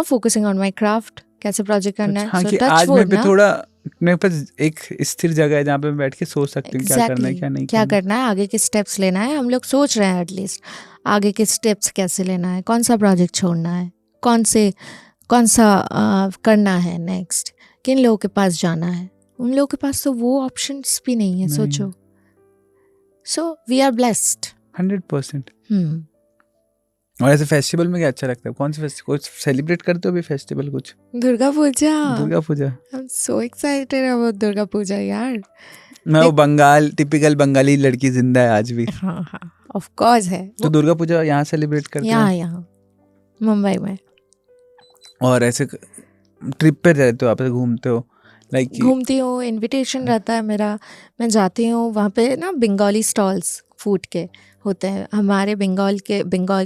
focusing on my craft, कैसे प्रोजेक्ट करना है। हाँ, So कि touch आज wood मैं पे ना, थोड़ा मेरे पास एक स्थिर जगह है जहाँ पे मैं बैठ के सोच सकती हूँ क्या करना है, क्या नहीं क्या करना। करना है, आगे के स्टेप्स लेना है। हम लोग सोच रहे हैं एटलीस्ट आगे के स्टेप्स कैसे लेना है, कौन सा प्रोजेक्ट छोड़ना है, कौन सा करना है नेक्स्ट, किन लोगों के पास जाना है। उन लोगों के पास तो वो ऑप्शंस भी नहीं है, नहीं। सोचो। So we are blessed. 100%। और ऐसे फेस्टिवल में क्या अच्छा लगता है, कौन से फेस्टिवल कुछ सेलिब्रेट करते हो भी, फेस्टिवल कुछ? Durga Puja, Durga Puja, I am so excited about Durga Puja यार। मैं वो बंगाल, टिपिकल बंगाली लड़की जिंदा है आज भी। हाँ हाँ, ऑफ कोर्स है। तो दुर्गा पूजा यहाँ सेलिब्रेट करते हैं, यहाँ मुंबई में और ऐसे ट्रिप पे रहते हो आप, ऐसे घूमते हो, लाइक घूमती हूँ, इनविटेशन रहता है मेरा, मैं जाती हूँ वहाँ पे ना। बंगाली स्टॉल्स फूड के होते हैं हमारे, बंगाल के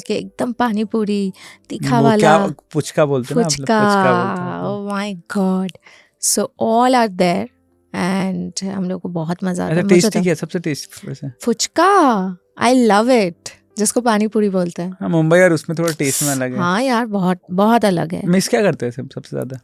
एकदम पानी पूरी तीखा वाला, क्या पुचका बोलते हैं ना आप लोग, फुचका, पुचका बोलते हैं। Oh my god, so all are there and हम लोग को बहुत मजा आता ऐसा है। मुझे टेस्टी तो क्या सबसे टेस्टी वैसे? फुचका, आई लव इट, जिसको पानी पूरी बोलते हैं। हाँ, मुंबई और उसमें थोड़ा टेस्ट में अलग है। हाँ यार, बहुत बहुत अलग है। मिस क्या करते हैं सबसे ज्यादा?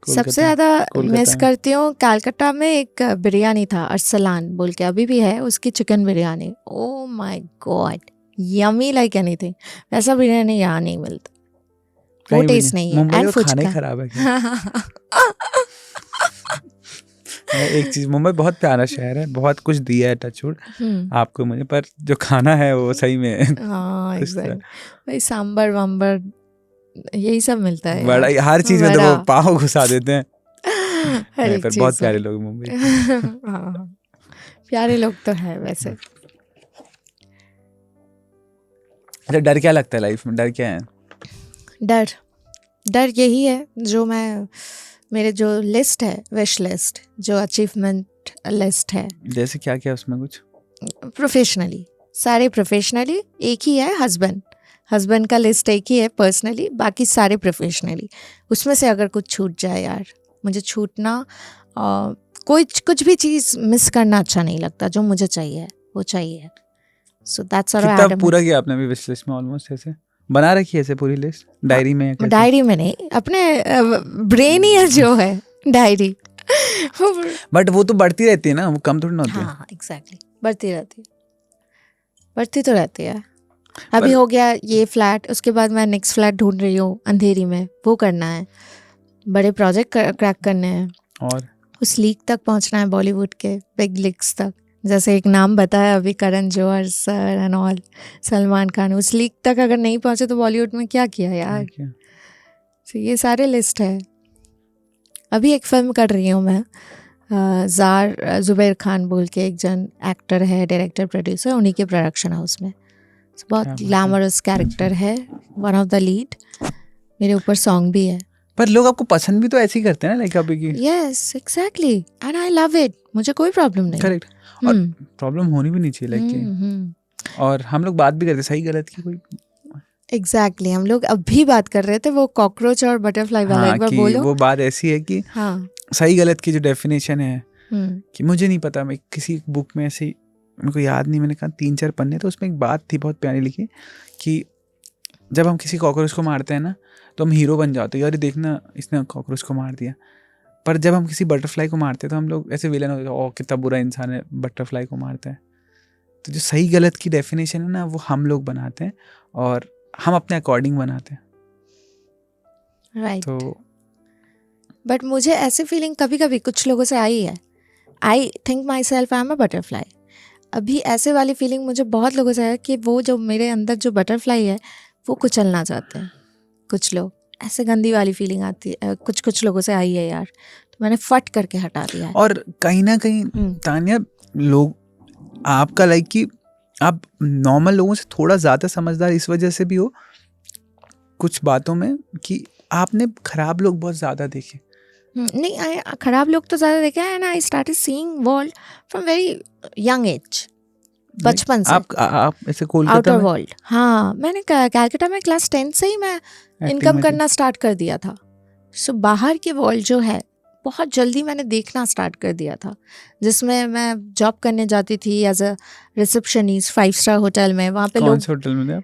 सबसे ज़्यादा कोलकाता मिस में। करती हूँ कलकत्ता में एक बिरयानी था, अरसलान बोल के, अभी भी है, उसकी chicken biryani, oh my God, yummy like anything. वैसा बिरयानी यहाँ नहीं मिलता, वो कहीं भी टेस्ट नहीं है। मुंबई एंड का खाना ही फुचका, खराब है क्या? एक चीज, मुंबई बहुत प्यारा शहर है, बहुत कुछ दिया है टचवुड आपको मुझे, पर जो खाना है वो सही में हाँ कुछ तो है। एग्जैक्ट, भाई सांबर वाम्बर यही सब मिलता है बड़ा यार। हर चीज में तो वो बड़ा। पाव घुसा देते हैं। हर नहीं, एक पर चीज़ बहुत में। प्यारे लोग मुंबई के। हाँ, प्यारे लोग तो है वैसे। अच्छा, डर क्या लगता है लाइफ में, डर क्या है? डर यही है जो मेरे जो लिस्ट है, विश लिस्ट, जो अचीवमेंट लिस्ट है, जैसे क्या क्या उसमें कुछ? प्रोफेशनली, सारे प्रोफेशनली। एक ही है हस्बैंड का लिस्ट एक ही है पर्सनली, बाकी सारे प्रोफेशनली। उसमें से अगर कुछ छूट जाए यार, मुझे छूटना, कुछ भी चीज़ मिस करना अच्छा नहीं लगता। जो मुझे चाहिए वो चाहिए। सो दैट्स कितना पूरा किया आपने अभी विश लिस्ट में? ऑलमोस्ट ऐसे बना रखी है ऐसे पूरी लिस्ट डायरी में या कैसे? डायरी में नहीं, अपने ब्रेन ही है जो है डायरी। बट वो तो बढ़ती रहती है ना, वो कम थोड़ी ना होती है। हाँ एग्जैक्टली, बढ़ती तो रहती है। अभी हो गया ये फ्लैट, उसके बाद मैं नेक्स्ट फ्लैट ढूंढ रही हूँ अंधेरी में, वो करना है, बड़े प्रोजेक्ट क्रैक करने हैं, और उस लीग तक पहुँचना है, बॉलीवुड के बिग लीग्स तक। जैसे एक नाम बताया अभी, Karan Johar sir and all, Salman Khan, उस लीग तक अगर नहीं पहुँचे तो बॉलीवुड में क्या किया यार। क्या? तो ये सारे लिस्ट है। अभी एक फिल्म कर रही हूँ मैं, ज़ार जुबैर खान बोल के एक जन एक्टर है, डायरेक्टर प्रोड्यूसर, उन्हीं के प्रोडक्शन हाउस में। बहुत बात है। ग्लैमरस कैरेक्टर है, वन ऑफ द लीड, मेरे ऊपर सॉन्ग भी है। पर लोग आपको पसंद भी तो ऐसे ही करते हैं ना, लाइक अभी की। Yes exactly, and I love it, मुझे कोई प्रॉब्लम नहीं। करेक्ट, और प्रॉब्लम होनी भी नहीं चाहिए लाइक। और हम लोग बात भी करते सही गलत की कोई। एग्जैक्टली, हम लोग अभी बात कर रहे थे वो कॉकरोच और बटरफ्लाई वाला, हाँ, एक बार कि बोलो। वो बात ऐसी है कि हाँ, सही गलत की जो डेफिनेशन है हम्म, कि मुझे नहीं पता, मैं किसी बुक में ऐसे मेरे को याद नहीं, मैंने कहा 3-4 पन्ने, तो उसमें एक बात थी बहुत प्यारी लिखी कि जब हम किसी कॉकरोच को मारते हैं ना तो हम हीरो बन जाते हैं, अरे देखना इसने कॉकरोच को मार दिया। पर जब हम किसी बटरफ्लाई को मारते हैं तो हम लोग ऐसे विलन होते हैं, ओ कितना बुरा इंसान है बटरफ्लाई को मारता है। तो जो सही गलत की डेफिनेशन है ना वो हम लोग बनाते हैं और हम अपने अकॉर्डिंग बनाते हैं। राइट। तो बट मुझे ऐसी फीलिंग कभी कभी कुछ लोगों से आई है, I think my self I am a butterfly. अभी ऐसे वाली फीलिंग मुझे बहुत लोगों से है कि वो जो मेरे अंदर जो बटरफ्लाई है वो कुचलना चाहते हैं कुछ लोग, ऐसे गंदी वाली फीलिंग आती है कुछ लोगों से आई है यार, तो मैंने फट करके हटा दिया है। और कहीं ना कहीं तानिया, लोग आपका लाइक कि आप नॉर्मल लोगों से थोड़ा ज़्यादा समझदार इस वजह से भी हो कुछ बातों में कि आपने खराब लोग बहुत ज़्यादा देखे। नहीं, खराब लोग तो ज़्यादा देखे हैं, and I started seeing world from very young age, बचपन से। आप ऐसे कोलकाता आउटर में वर्ल्ड, हाँ, मैंने कैलकाटा में क्लास 10 से ही मैं इनकम करना स्टार्ट कर दिया था। सो बाहर के वर्ल्ड जो है बहुत जल्दी मैंने देखना स्टार्ट कर दिया था, जिसमें मैं जॉब करने जाती थी as a receptionist 5 star hotel में। वहाँ पे कौन लोग से होटल में थे आप?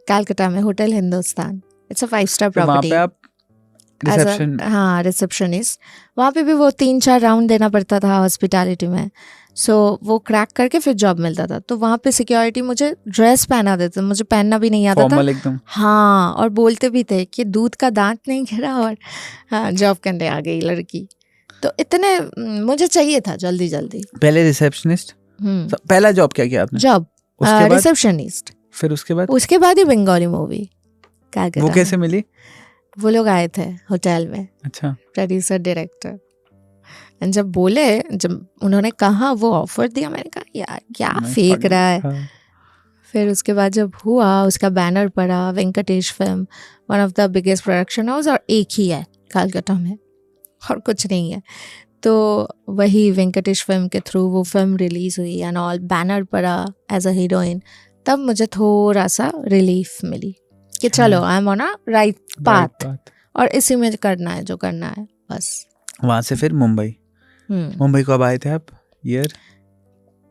कैलकाटा में hotel Hindustan, it's a 5 star तो वहाँ प्रॉपर्टी। पे आप रिसेप्शन, हाँ, रिसेप्शनिस्ट। वहाँ पे भी वो 3-4 राउंड देना पड़ता था हॉस्पिटैलिटी में। सो वो क्रैक करके फिर जॉब मिलता था। तो वहाँ पे सिक्योरिटी मुझे ड्रेस पहना देते, मुझे पहनना भी नहीं आता था। फॉर्मल एकदम। हाँ, और बोलते भी थे कि दूध का दांत नहीं गिरा और हाँ जॉब करने आ गई लड़की। तो इतने मुझे चाहिए था जल्दी जल्दी। पहले रिसेप्शनिस्ट, पहला जॉब क्या किया आपने? जॉब उसके बाद रिसेप्शनिस्ट। फिर उसके बाद ही बंगाली मूवी वो कैसे मिली? वो लोग आए थे होटल में, अच्छा, प्रोड्यूसर डायरेक्टर, एंड जब उन्होंने कहा वो ऑफर दिया, मैंने कहा यार क्या फेंक रहा है। हाँ। फिर उसके बाद जब हुआ, उसका बैनर पड़ा, Venkatesh film, one of the biggest production house, और एक ही है कलकत्ता में और कुछ नहीं है। तो वही वेंकटेश फिल्म के थ्रू वो फिल्म रिलीज हुई एंड ऑल, बैनर पड़ा एज अ हीरोइन। तब मुझे थोड़ा सा रिलीफ मिली कि चलो I am on a right path, और इसी में करना है जो करना है बस। वहाँ से फिर मुंबई कब आए थे आप? Year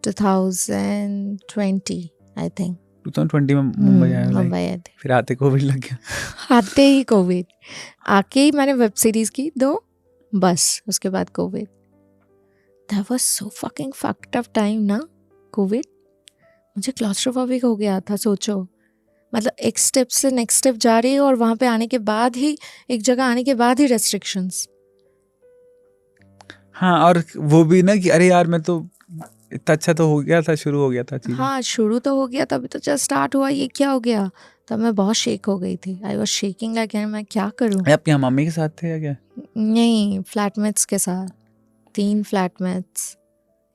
2020 I think. 2020 में मुंबई आए? मुंबई आए थे। फिर आते कोविड लग गया। आते ही कोविड, आके ही मैंने वेब सीरीज की 2, बस उसके बाद Covid. That was so fucking fucked up time ना कोविड। मुझे क्लॉस्ट्रोफोबिक हो गया था, सोचो। मतलब एक स्टेप से नेक्स्ट स्टेप जा रही है और वहाँ पे आने के बाद ही, एक जगह आने के बाद ही रेस्ट्रिक्शंस। हाँ, और वो भी ना कि अरे यार मैं तो इतना अच्छा तो हो गया था, शुरू हो गया था चीज़ें। हाँ, शुरू तो हो गया था, अभी तो जस्ट स्टार्ट हुआ, ये क्या हो गया। तब मैं बहुत शेक हो गई थी, आई वाज शेकिंग लाइक मैं क्या करूँ। आप यहाँ मम्मी के साथ थे या क्या? नहीं, फ्लैटमेट्स के साथ, 3 फ्लैटमेट्स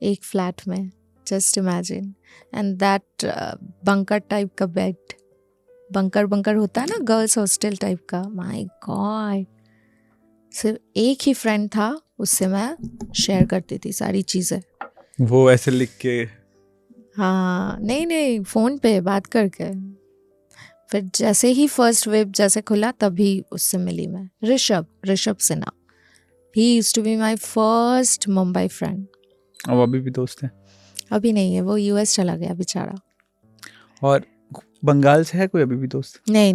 एक फ्लैट में, just imagine. And that bunker type का बेड, बंकर होता है ना गर्ल्स हॉस्टल टाइप का, माय गॉड। सिर्फ एक ही फ्रेंड था, उससे मैं शेयर करती थी सारी चीज़ें। वो ऐसे लिख के? हाँ, नहीं, फ़ोन पे बात करके। फिर जैसे ही फर्स्ट वेव जैसे खुला तभी उससे मिली मैं, Rishabh Sinha. He used to be my first Mumbai friend. अब अभी भी दोस्त हैं? अभी नहीं है, वो यूएस चला गया बेचारा। और बंगाल से है कोई अभी भी दोस्त? नहीं,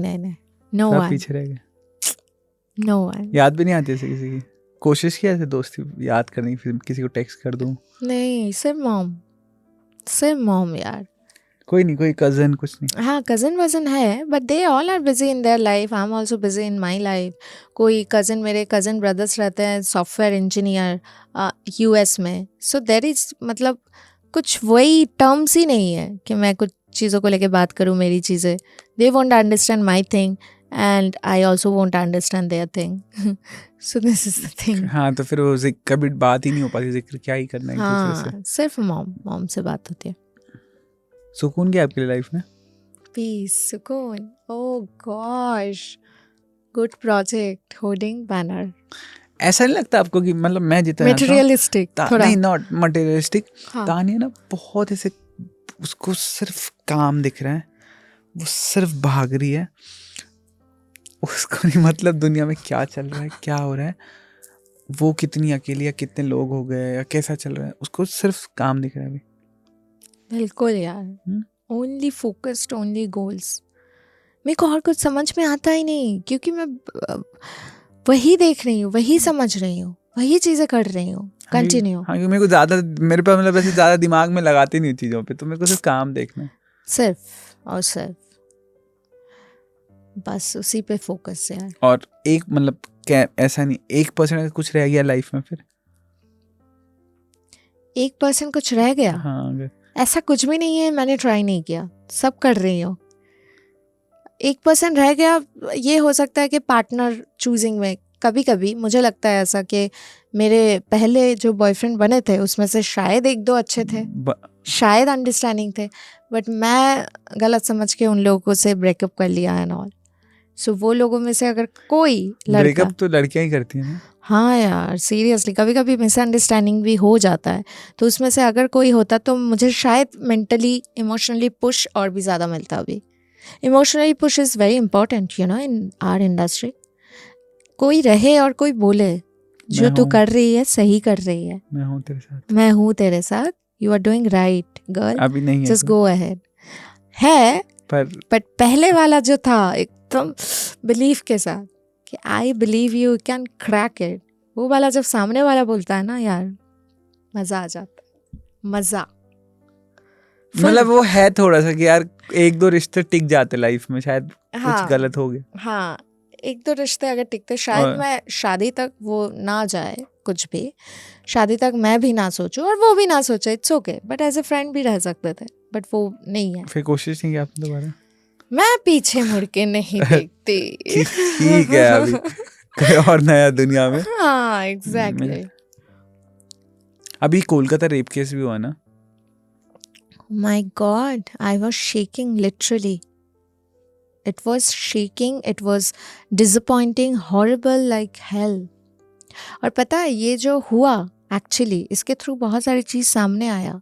नो सब वन, पीछे रह गए? No one. याद भी नहीं आती ऐसे किसी की? कोशिश किया ऐसे दोस्ती याद करने की, फिर किसी को टेक्स्ट कर दूं? नहीं, सिर्फ मॉम यार। कोई नहीं, कोई कजन कुछ नहीं? हाँ, कज़न वज़न है, but they all are busy in their life, I am also busy in my life. कोई मेरे कज़न ब्रदर्स रहते हैं सॉफ्टवेयर इंजीनियर यूएस में। सो देयर इज़, मतलब कुछ वही टर्म्स ही नहीं है कि मैं कुछ चीज़ों को लेके बात करूँ, मेरी चीज़ें। They won't understand my thing and I also won't understand their thing. So this is the thing. हाँ, तो फिर वो कभी बात ही नहीं हो पाती, जिक्र क्या ही करना है एक दूसरे से। हाँ, सिर्फ मॉम से बात होती है। सुकून क्या आपके लिए लाइफ में? पीस, सुकून, oh gosh, good project, hoarding banner. ऐसा नहीं लगता आपको कि मतलब मैं जितना मटेरियलिस्टिक थोड़ा? नहीं, नॉट मटेरियलिस्टिक। हाँ। तानिया ना बहुत ऐसे, उसको सिर्फ काम दिख रहा है, वो सिर्फ भाग रही है, उसको नहीं मतलब दुनिया में क्या चल रहा है, क्या हो रहा है। वो कितनी अकेली, या कितने लोग हो गए, या कैसा चल रहा है, उसको सिर्फ काम दिख रहा है अभी। बिल्कुल यार, ओनली फोकस्ड, ओनली गोल्स। मेरे को और कुछ समझ में आता ही नहीं, क्योंकि मैं वही देख रही हूँ, वही समझ रही हूँ, वही चीज़ें कर रही हूँ कंटिन्यू। हाँ, क्योंकि मेरे को ज़्यादा, मेरे पास मतलब वैसे ज़्यादा दिमाग में लगाती नहीं चीज़ों पे, तो मेरे को सिर्फ काम देखना है, सिर्फ और सिर्फ, बस उसी पे फोकस है यार। और एक मतलब क्या, ऐसा नहीं 1% कुछ रह गया लाइफ में फिर 1% कुछ रह गया, हाँ अगर ऐसा कुछ भी नहीं है, मैंने ट्राई नहीं किया, सब कर रही हूँ। 1% रह गया, ये हो सकता है कि पार्टनर चूजिंग में कभी कभी मुझे लगता है ऐसा कि मेरे पहले जो बॉयफ्रेंड बने थे उसमें से शायद 1-2 अच्छे थे, शायद अंडरस्टैंडिंग थे, बट मैं गलत समझ के उन लोगों से ब्रेकअप कर लिया एंड ऑल। सो वो लोगों में से अगर कोई लड़का, ब्रेकअप तो लड़कियां ही करती हैं ना। हाँ यार सीरियसली, कभी कभी मिसअंडरस्टैंडिंग भी हो जाता है, तो उसमें से अगर कोई होता तो मुझे शायद मेंटली इमोशनली पुश और भी ज़्यादा मिलता। अभी emotionally push is very important you know in our industry. कोई रहे और कोई बोले जो तू कर रही है सही कर रही है, मैं हूँ तेरे साथ, मैं हूँ तेरे साथ, you are doing right girl, अभी नहीं है जस्ट गो अहेड है। पर पहले वाला जो था एकदम बिलीफ के साथ कि I believe you can crack it, वो वाला जब सामने वाला बोलता है ना यार, मज़ा आ जाता है, मज़ा। मतलब वो है थोड़ा सा कि यार 1-2 रिश्ते टिक जाते लाइफ में, शायद हाँ, कुछ गलत हो गया। हाँ 1-2 रिश्ते अगर टिकते, शायद मैं शादी तक वो ना जाए, कुछ भी शादी तक मैं भी ना सोचूं और वो भी ना सोचे, it's okay, but as a friend भी रह सकते थे, बट वो नहीं है। फिर कोशिश नहीं की आपने दोबारा? मैं पीछे मुड़ के नहीं देखती। ठीक है, अभी कोई और नया दुनिया में। हाँ एग्जैक्टली। अभी कोलकाता रेप केस भी हुआ ना? My God, I was shaking literally. It was shaking, it was disappointing, horrible like hell. और पता है ये जो हुआ एक्चुअली, इसके थ्रू बहुत सारी चीज़ सामने आया,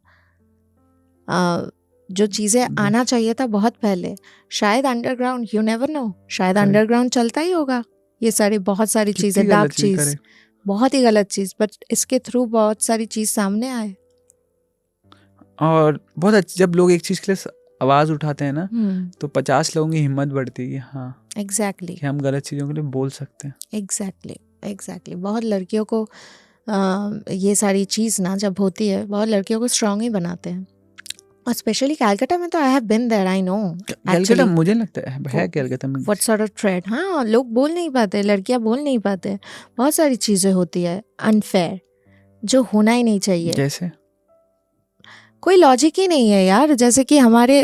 जो चीज़ें आना चाहिए था बहुत पहले, शायद अंडरग्राउंड, यू नेवर नो, शायद अंडरग्राउंड चलता ही होगा ये सारी बहुत सारी चीज़ें, डार्क चीज़, बहुत ही गलत चीज़, बट इसके थ्रू बहुत सारी चीज़ सामने आए। और बहुत अच्छी, जब लोग एक चीज़ के लिए आवाज़ उठाते हैं ना, तो 50 लोगों की हिम्मत बढ़ती है कि हाँ एग्जैक्टली कि हम गलत चीज़ों के लिए बोल सकते हैं। एग्जैक्टली। बहुत लड़कियों को ये सारी चीज़ ना जब होती है, बहुत लड़कियों को स्ट्रांग ही बनाते हैं, और स्पेशली कैलकाटा में तो I have been there, I know. Calcutta मुझे लगता है कैलकाटा में व्हाट सॉर्ट ऑफ ट्रेड, हाँ लोग बोल नहीं पाते, लड़कियां बोल नहीं पाते, बहुत सारी चीज़ें होती है अनफेयर जो होना ही नहीं चाहिए। जैसे कोई लॉजिक ही नहीं है यार, जैसे कि हमारे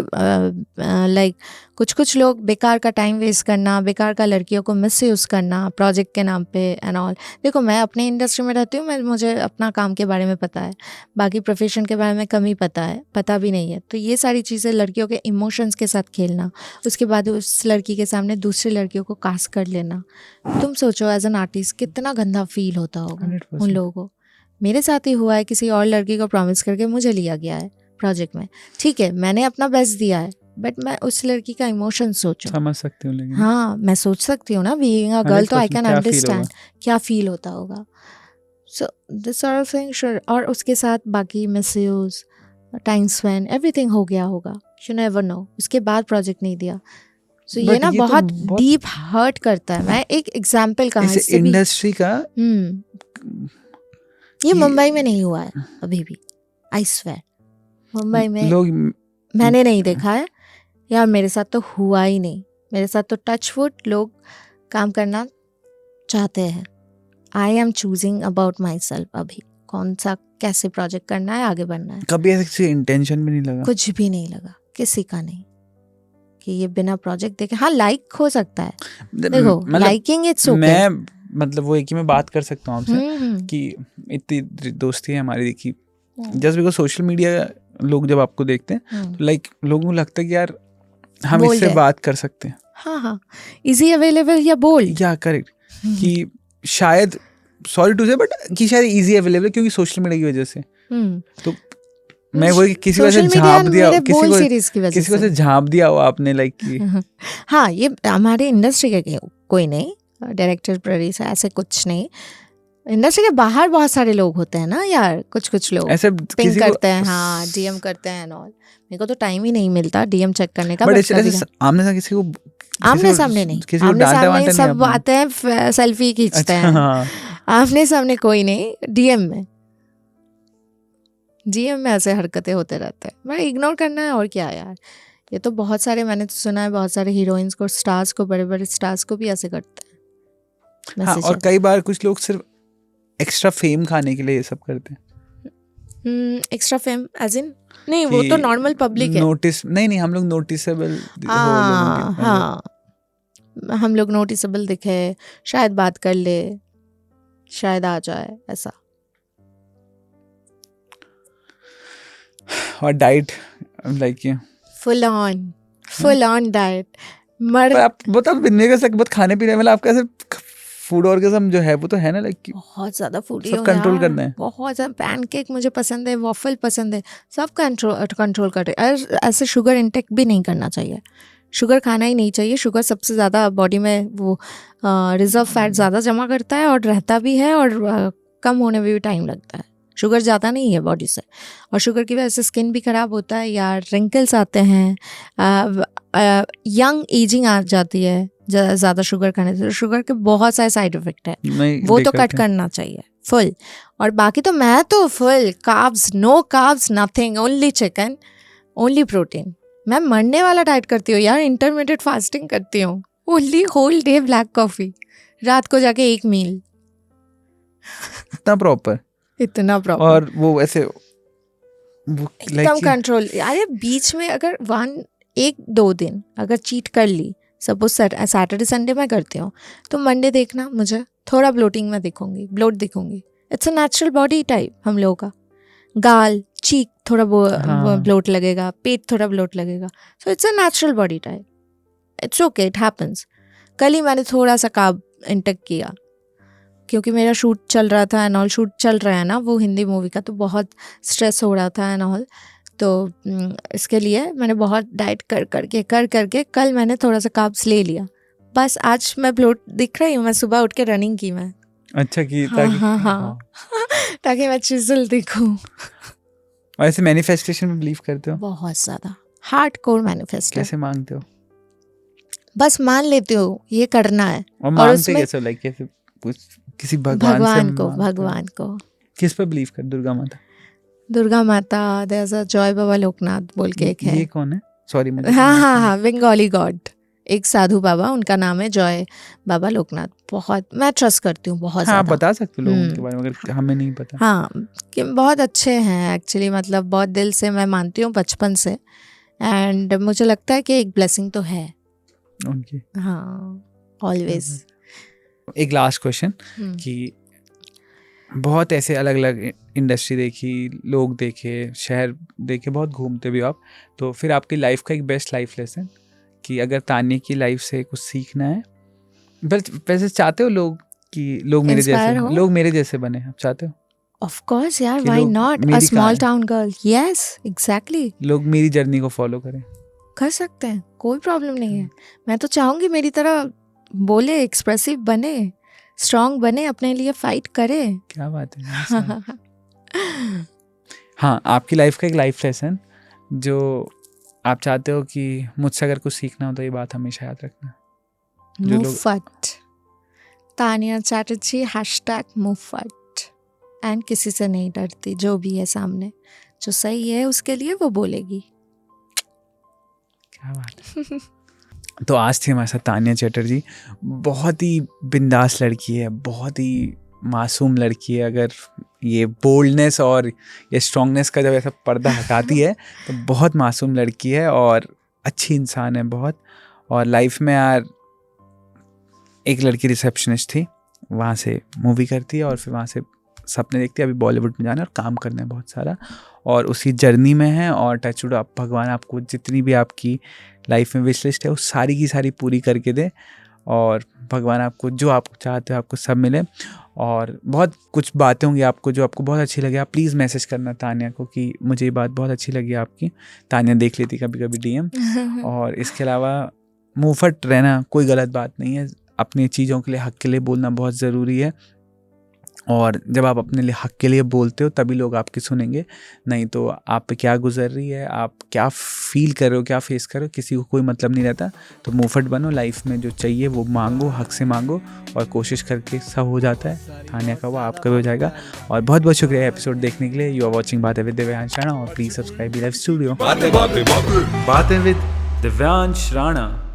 लाइक कुछ लोग बेकार का टाइम वेस्ट करना, बेकार का लड़कियों को मिसयूज़ करना प्रोजेक्ट के नाम पे एंड ऑल। देखो मैं अपने इंडस्ट्री में रहती हूँ, मुझे अपना काम के बारे में पता है, बाकी प्रोफेशन के बारे में कम ही पता भी नहीं है। तो ये सारी चीज़ें, लड़कियों के इमोशंस के साथ खेलना, उसके बाद उस लड़की के सामने दूसरी लड़कियों को कास्ट कर लेना, तुम सोचो एज एन आर्टिस्ट कितना गंदा फील होता होगा 100%। उन लोगों को। मेरे साथ ही हुआ है, किसी और लड़की को प्रॉमिस करके मुझे लिया गया है प्रोजेक्ट में, ठीक है मैंने अपना बेस्ट दिया है, बट मैं उस लड़की का इमोशन सोचूं, समझ सकती हूँ, लेकिन हाँ मैं सोच सकती हूँ ना, बीइंग अ गर्ल तो आई कैन अंडरस्टैंड क्या फील होता होगा। So this sort of thing sure. और उसके साथ बाकी मिसयूज, टाइम स्पेंड, एवरीथिंग हो गया होगा, यू नेवर नो। उसके बाद प्रोजेक्ट नहीं दिया, सो ये ना बहुत डीप हर्ट करता है। मैं एक एग्जांपल कहा इससे इंडस्ट्री का, ये मुंबई में नहीं हुआ है अभी भी, आई स्वेयर। मुंबई में लोग मैंने नहीं देखा है यार, मेरे साथ तो हुआ ही नहीं। मेरे साथ तो टच वुड लोग काम करना चाहते हैं। I am choosing about my self, अभी कौन सा कैसे प्रोजेक्ट करना है, आगे बढ़ना है। कभी ऐसे इंटेंशन भी नहीं लगा? कुछ भी नहीं लगा, किसी का नहीं कि ये बिना प्रोजेक्ट देखे। हाँ लाइक हो सकता है, देखो लाइकिंग इट्स ओके। मैं मतलब वो एक ही मैं बात कर सकता हूँ आपसे कि इतनी दोस्ती है हमारी, देखी जस्ट बिकॉज सोशल मीडिया लोग जब आपको देखते हैं तो लाइक लोगों को लगता है कि यार हम इससे बात कर सकते हैं। हाँ इजी अवेलेबल या बोल्ड या करेक्ट, कि शायद सॉरी टू से बट कि शायद इजी अवेलेबल क्योंकि सोशल मीडिया की वजह से। तो मैं वही किसी वजह से झाँप दिया, किसी को से झाँप दिया हो आपने लाइक कि हाँ ये हमारे इंडस्ट्री के कोई नहीं, डायरेक्टर प्रोड्यूसर ऐसे कुछ नहीं, इंडस्ट्री के बाहर बहुत सारे लोग होते हैं ना यार, कुछ लोग ऐसे पिंग किसी करते को हैं, हाँ डीएम करते हैं एंड ऑल। मेरे को तो टाइम ही नहीं मिलता डीएम चेक करने का। बट but ऐसे कभी आमने सामने किसी को आमने सामने नहीं, किसी को आमने डांटा सामने वांटा नहीं सब आपने? आते हैं सेल्फी खींचते अच्छा, हैं, हाँ। आमने सामने कोई नहीं, डीएम में डीएम में ऐसे हरकतें होते रहते हैं, मैं इग्नोर करना है और क्या यार। ये तो बहुत सारे मैंने तो सुना है, बहुत सारे हीरोइंस को, स्टार्स को, बड़े बड़े स्टार्स को भी ऐसे करते हैं। हाँ, मैसेज और कई बार कुछ लोग सिर्फ एक्स्ट्रा फेम खाने के लिए ये सब करते हैं। एक्स्ट्रा फेम एज इन नहीं, वो तो नॉर्मल पब्लिक है। नोटिस नहीं, हम लोग नोटिसेबल हाँ हाँ, हम लोग नोटिसेबल दिखे, शायद बात कर ले, शायद आ जाए ऐसा। और डाइट लाइक ये फुल ऑन डाइट मर। पर आप बहुत आप बिन्ने का बहुत खाने पीने मतलब आपका ऐसे फूड ऑर्गेज्म जो है वो तो है ना, लाइक बहुत ज्यादा फूडी सब हूँ कंट्रोल यार, करना है। बहुत ज्यादा। पैनकेक मुझे पसंद है, वॉफल पसंद है, सब कंट्रोल कर रहे हैं। ऐसे शुगर इंटेक भी नहीं करना चाहिए, शुगर खाना ही नहीं चाहिए। शुगर सबसे ज़्यादा बॉडी में वो रिजर्व फैट ज़्यादा जमा करता है और रहता भी है, और कम होने में भी टाइम लगता है। शुगर ज़्यादा नहीं है बॉडी से, और शुगर की वजह से स्किन भी ख़राब होता है यार, रिंकल्स आते हैं, यंग एजिंग आ जाती है ज़्यादा शुगर खाने से। शुगर के बहुत सारे साइड इफ़ेक्ट है, वो तो कट करना चाहिए फुल। और बाकी तो मैं तो full carbs, no carbs nothing, only chicken, only protein. मैं मरने वाला डाइट करती हूँ यार, इंटरमीडिएट फास्टिंग करती हूँ, only whole day black coffee, रात को जाके एक मील। इतना प्रॉपर और वो ऐसे वो एकदम कंट्रोल। अरे बीच में अगर 1-2 दिन अगर चीट कर ली, सपोज सैटरडे संडे मैं करती हूँ, तो मंडे देखना मुझे थोड़ा ब्लोटिंग में दिखूंगी, ब्लोट दिखूंगी। It's a natural body type हम लोगों का। गाल, चीक थोड़ा ब्लोट लगेगा, पेट थोड़ा ब्लोट लगेगा, so it's a natural body type, it's okay, it happens. कल ही मैंने थोड़ा सा कार्ब इंटेक किया क्योंकि मेरा शूट चल रहा था एंड ऑल, शूट चल रहा है ना वो हिंदी मूवी का, तो बहुत स्ट्रेस हो रहा था एंड ऑल, तो इसके लिए मैंने बहुत डाइट कर करके कल मैंने थोड़ा सा कार्ब्स ले लिया। बस आज मैं ब्लोट दिख रही हूँ, मैं सुबह उठ के रनिंग की मैं। अच्छा की हाँ ताकि मैं चिज़ल दिखूं। और ऐसे मैनिफेस्टेशन में बिलीव करते हो? बहुत ज़्यादा हार्डकोर मैनिफेस्टो। कैसे मांगते हो? बस मान लेती हूँ ये करना है। और मांगते कैसे, लाइक कैसे कुछ किसी भगवान को। किस पे बिलीव कर? दुर्गा माता, देयर इज अ जॉय बाबा लोकनाथ बोल के एक है। ये कौन है? सॉरी मुझे। हाँ बंगाली गॉड, एक साधु बाबा, उनका नाम है जॉय बाबा लोकनाथ। बहुत मैं ट्रस्ट करती हूँ, बहुत हाँ, ज़्यादा। बता सकते हो लोगों के बारे में अगर हमें नहीं पता। हाँ कि बहुत अच्छे हैं एक्चुअली, मतलब बहुत दिल से मैं मानती हूँ बचपन से, एंड मुझे लगता है कि एक ब्लेसिंग तो है उनकी। हाँ ऑलवेज। एक लास्ट क्वेश्चन कि बहुत ऐसे अलग अलग इंडस्ट्री देखी, लोग देखे, शहर देखे, बहुत घूमते भी आप, तो फिर आपकी लाइफ का एक बेस्ट लाइफ लेसन कि अगर तान्या की लाइफ से कुछ सीखना है, वैसे चाहते हो लोग कि लोग मेरे जैसे बने, आप चाहते हो? ऑफ कोर्स यार, why not, a small town girl, yes exactly. लोग मेरी जर्नी को फॉलो करें, कर सकते हैं, कोई प्रॉब्लम नहीं है। मैं तो चाहूंगी मेरी तरह बोले, एक्सप्रेसिव बने, स्ट्रॉन्ग बने, अपने लिए फाइट करे। क्या बात है। हाँ, आपकी लाइफ का एक लाइफ लेसन जो आप चाहते हो कि मुझसे अगर कुछ सीखना हो तो ये बात हमेशा याद रखना। मुफट, तान्या चैटर्जी #मुफट, एंड किसी से नहीं डरती, जो भी है सामने जो सही है उसके लिए वो बोलेगी। क्या बात है। तो आज थी हमारे साथ तान्या चैटर्जी, बहुत ही बिंदास लड़की है, बहुत ही मासूम लड़की है। अगर ये बोल्डनेस और ये स्ट्रॉन्गनेस का जब ऐसा पर्दा हटाती है तो बहुत मासूम लड़की है और अच्छी इंसान है बहुत। और लाइफ में यार एक लड़की रिसेप्शनिस्ट थी, वहाँ से मूवी करती है और फिर वहाँ से सपने देखती है अभी बॉलीवुड में जाना और काम करना है बहुत सारा, और उसी जर्नी में है। और टचवुड आप भगवान आपको जितनी भी आपकी लाइफ में विश लिस्ट है वो सारी की सारी पूरी करके दे, और भगवान आपको जो आप चाहते हो आपको सब मिले। और बहुत कुछ बातें होंगी आपको जो आपको बहुत अच्छी लगे, आप प्लीज़ मैसेज करना तान्या को कि मुझे ये बात बहुत अच्छी लगी आपकी। तान्या देख लेती कभी कभी DM। और इसके अलावा मुंहफट रहना कोई गलत बात नहीं है, अपनी चीज़ों के लिए, हक के लिए बोलना बहुत ज़रूरी है। और जब आप अपने लिए हक के लिए बोलते हो तभी लोग आपकी सुनेंगे, नहीं तो आप पे क्या गुजर रही है, आप क्या फील कर रहे हो, क्या फेस कर रहे हो, किसी को कोई मतलब नहीं रहता। तो मुफट बनो, लाइफ में जो चाहिए वो मांगो, हक से मांगो, और कोशिश करके सब हो जाता है। तान्या का वो आपका भी हो जाएगा। और बहुत बहुत शुक्रिया एपिसोड देखने के लिए। यू आर वॉचिंग बातें विद दिव्यांश राणा, और please subscribe B live studio. बातें बातें बातें बातें विद दिव्यांश राणा।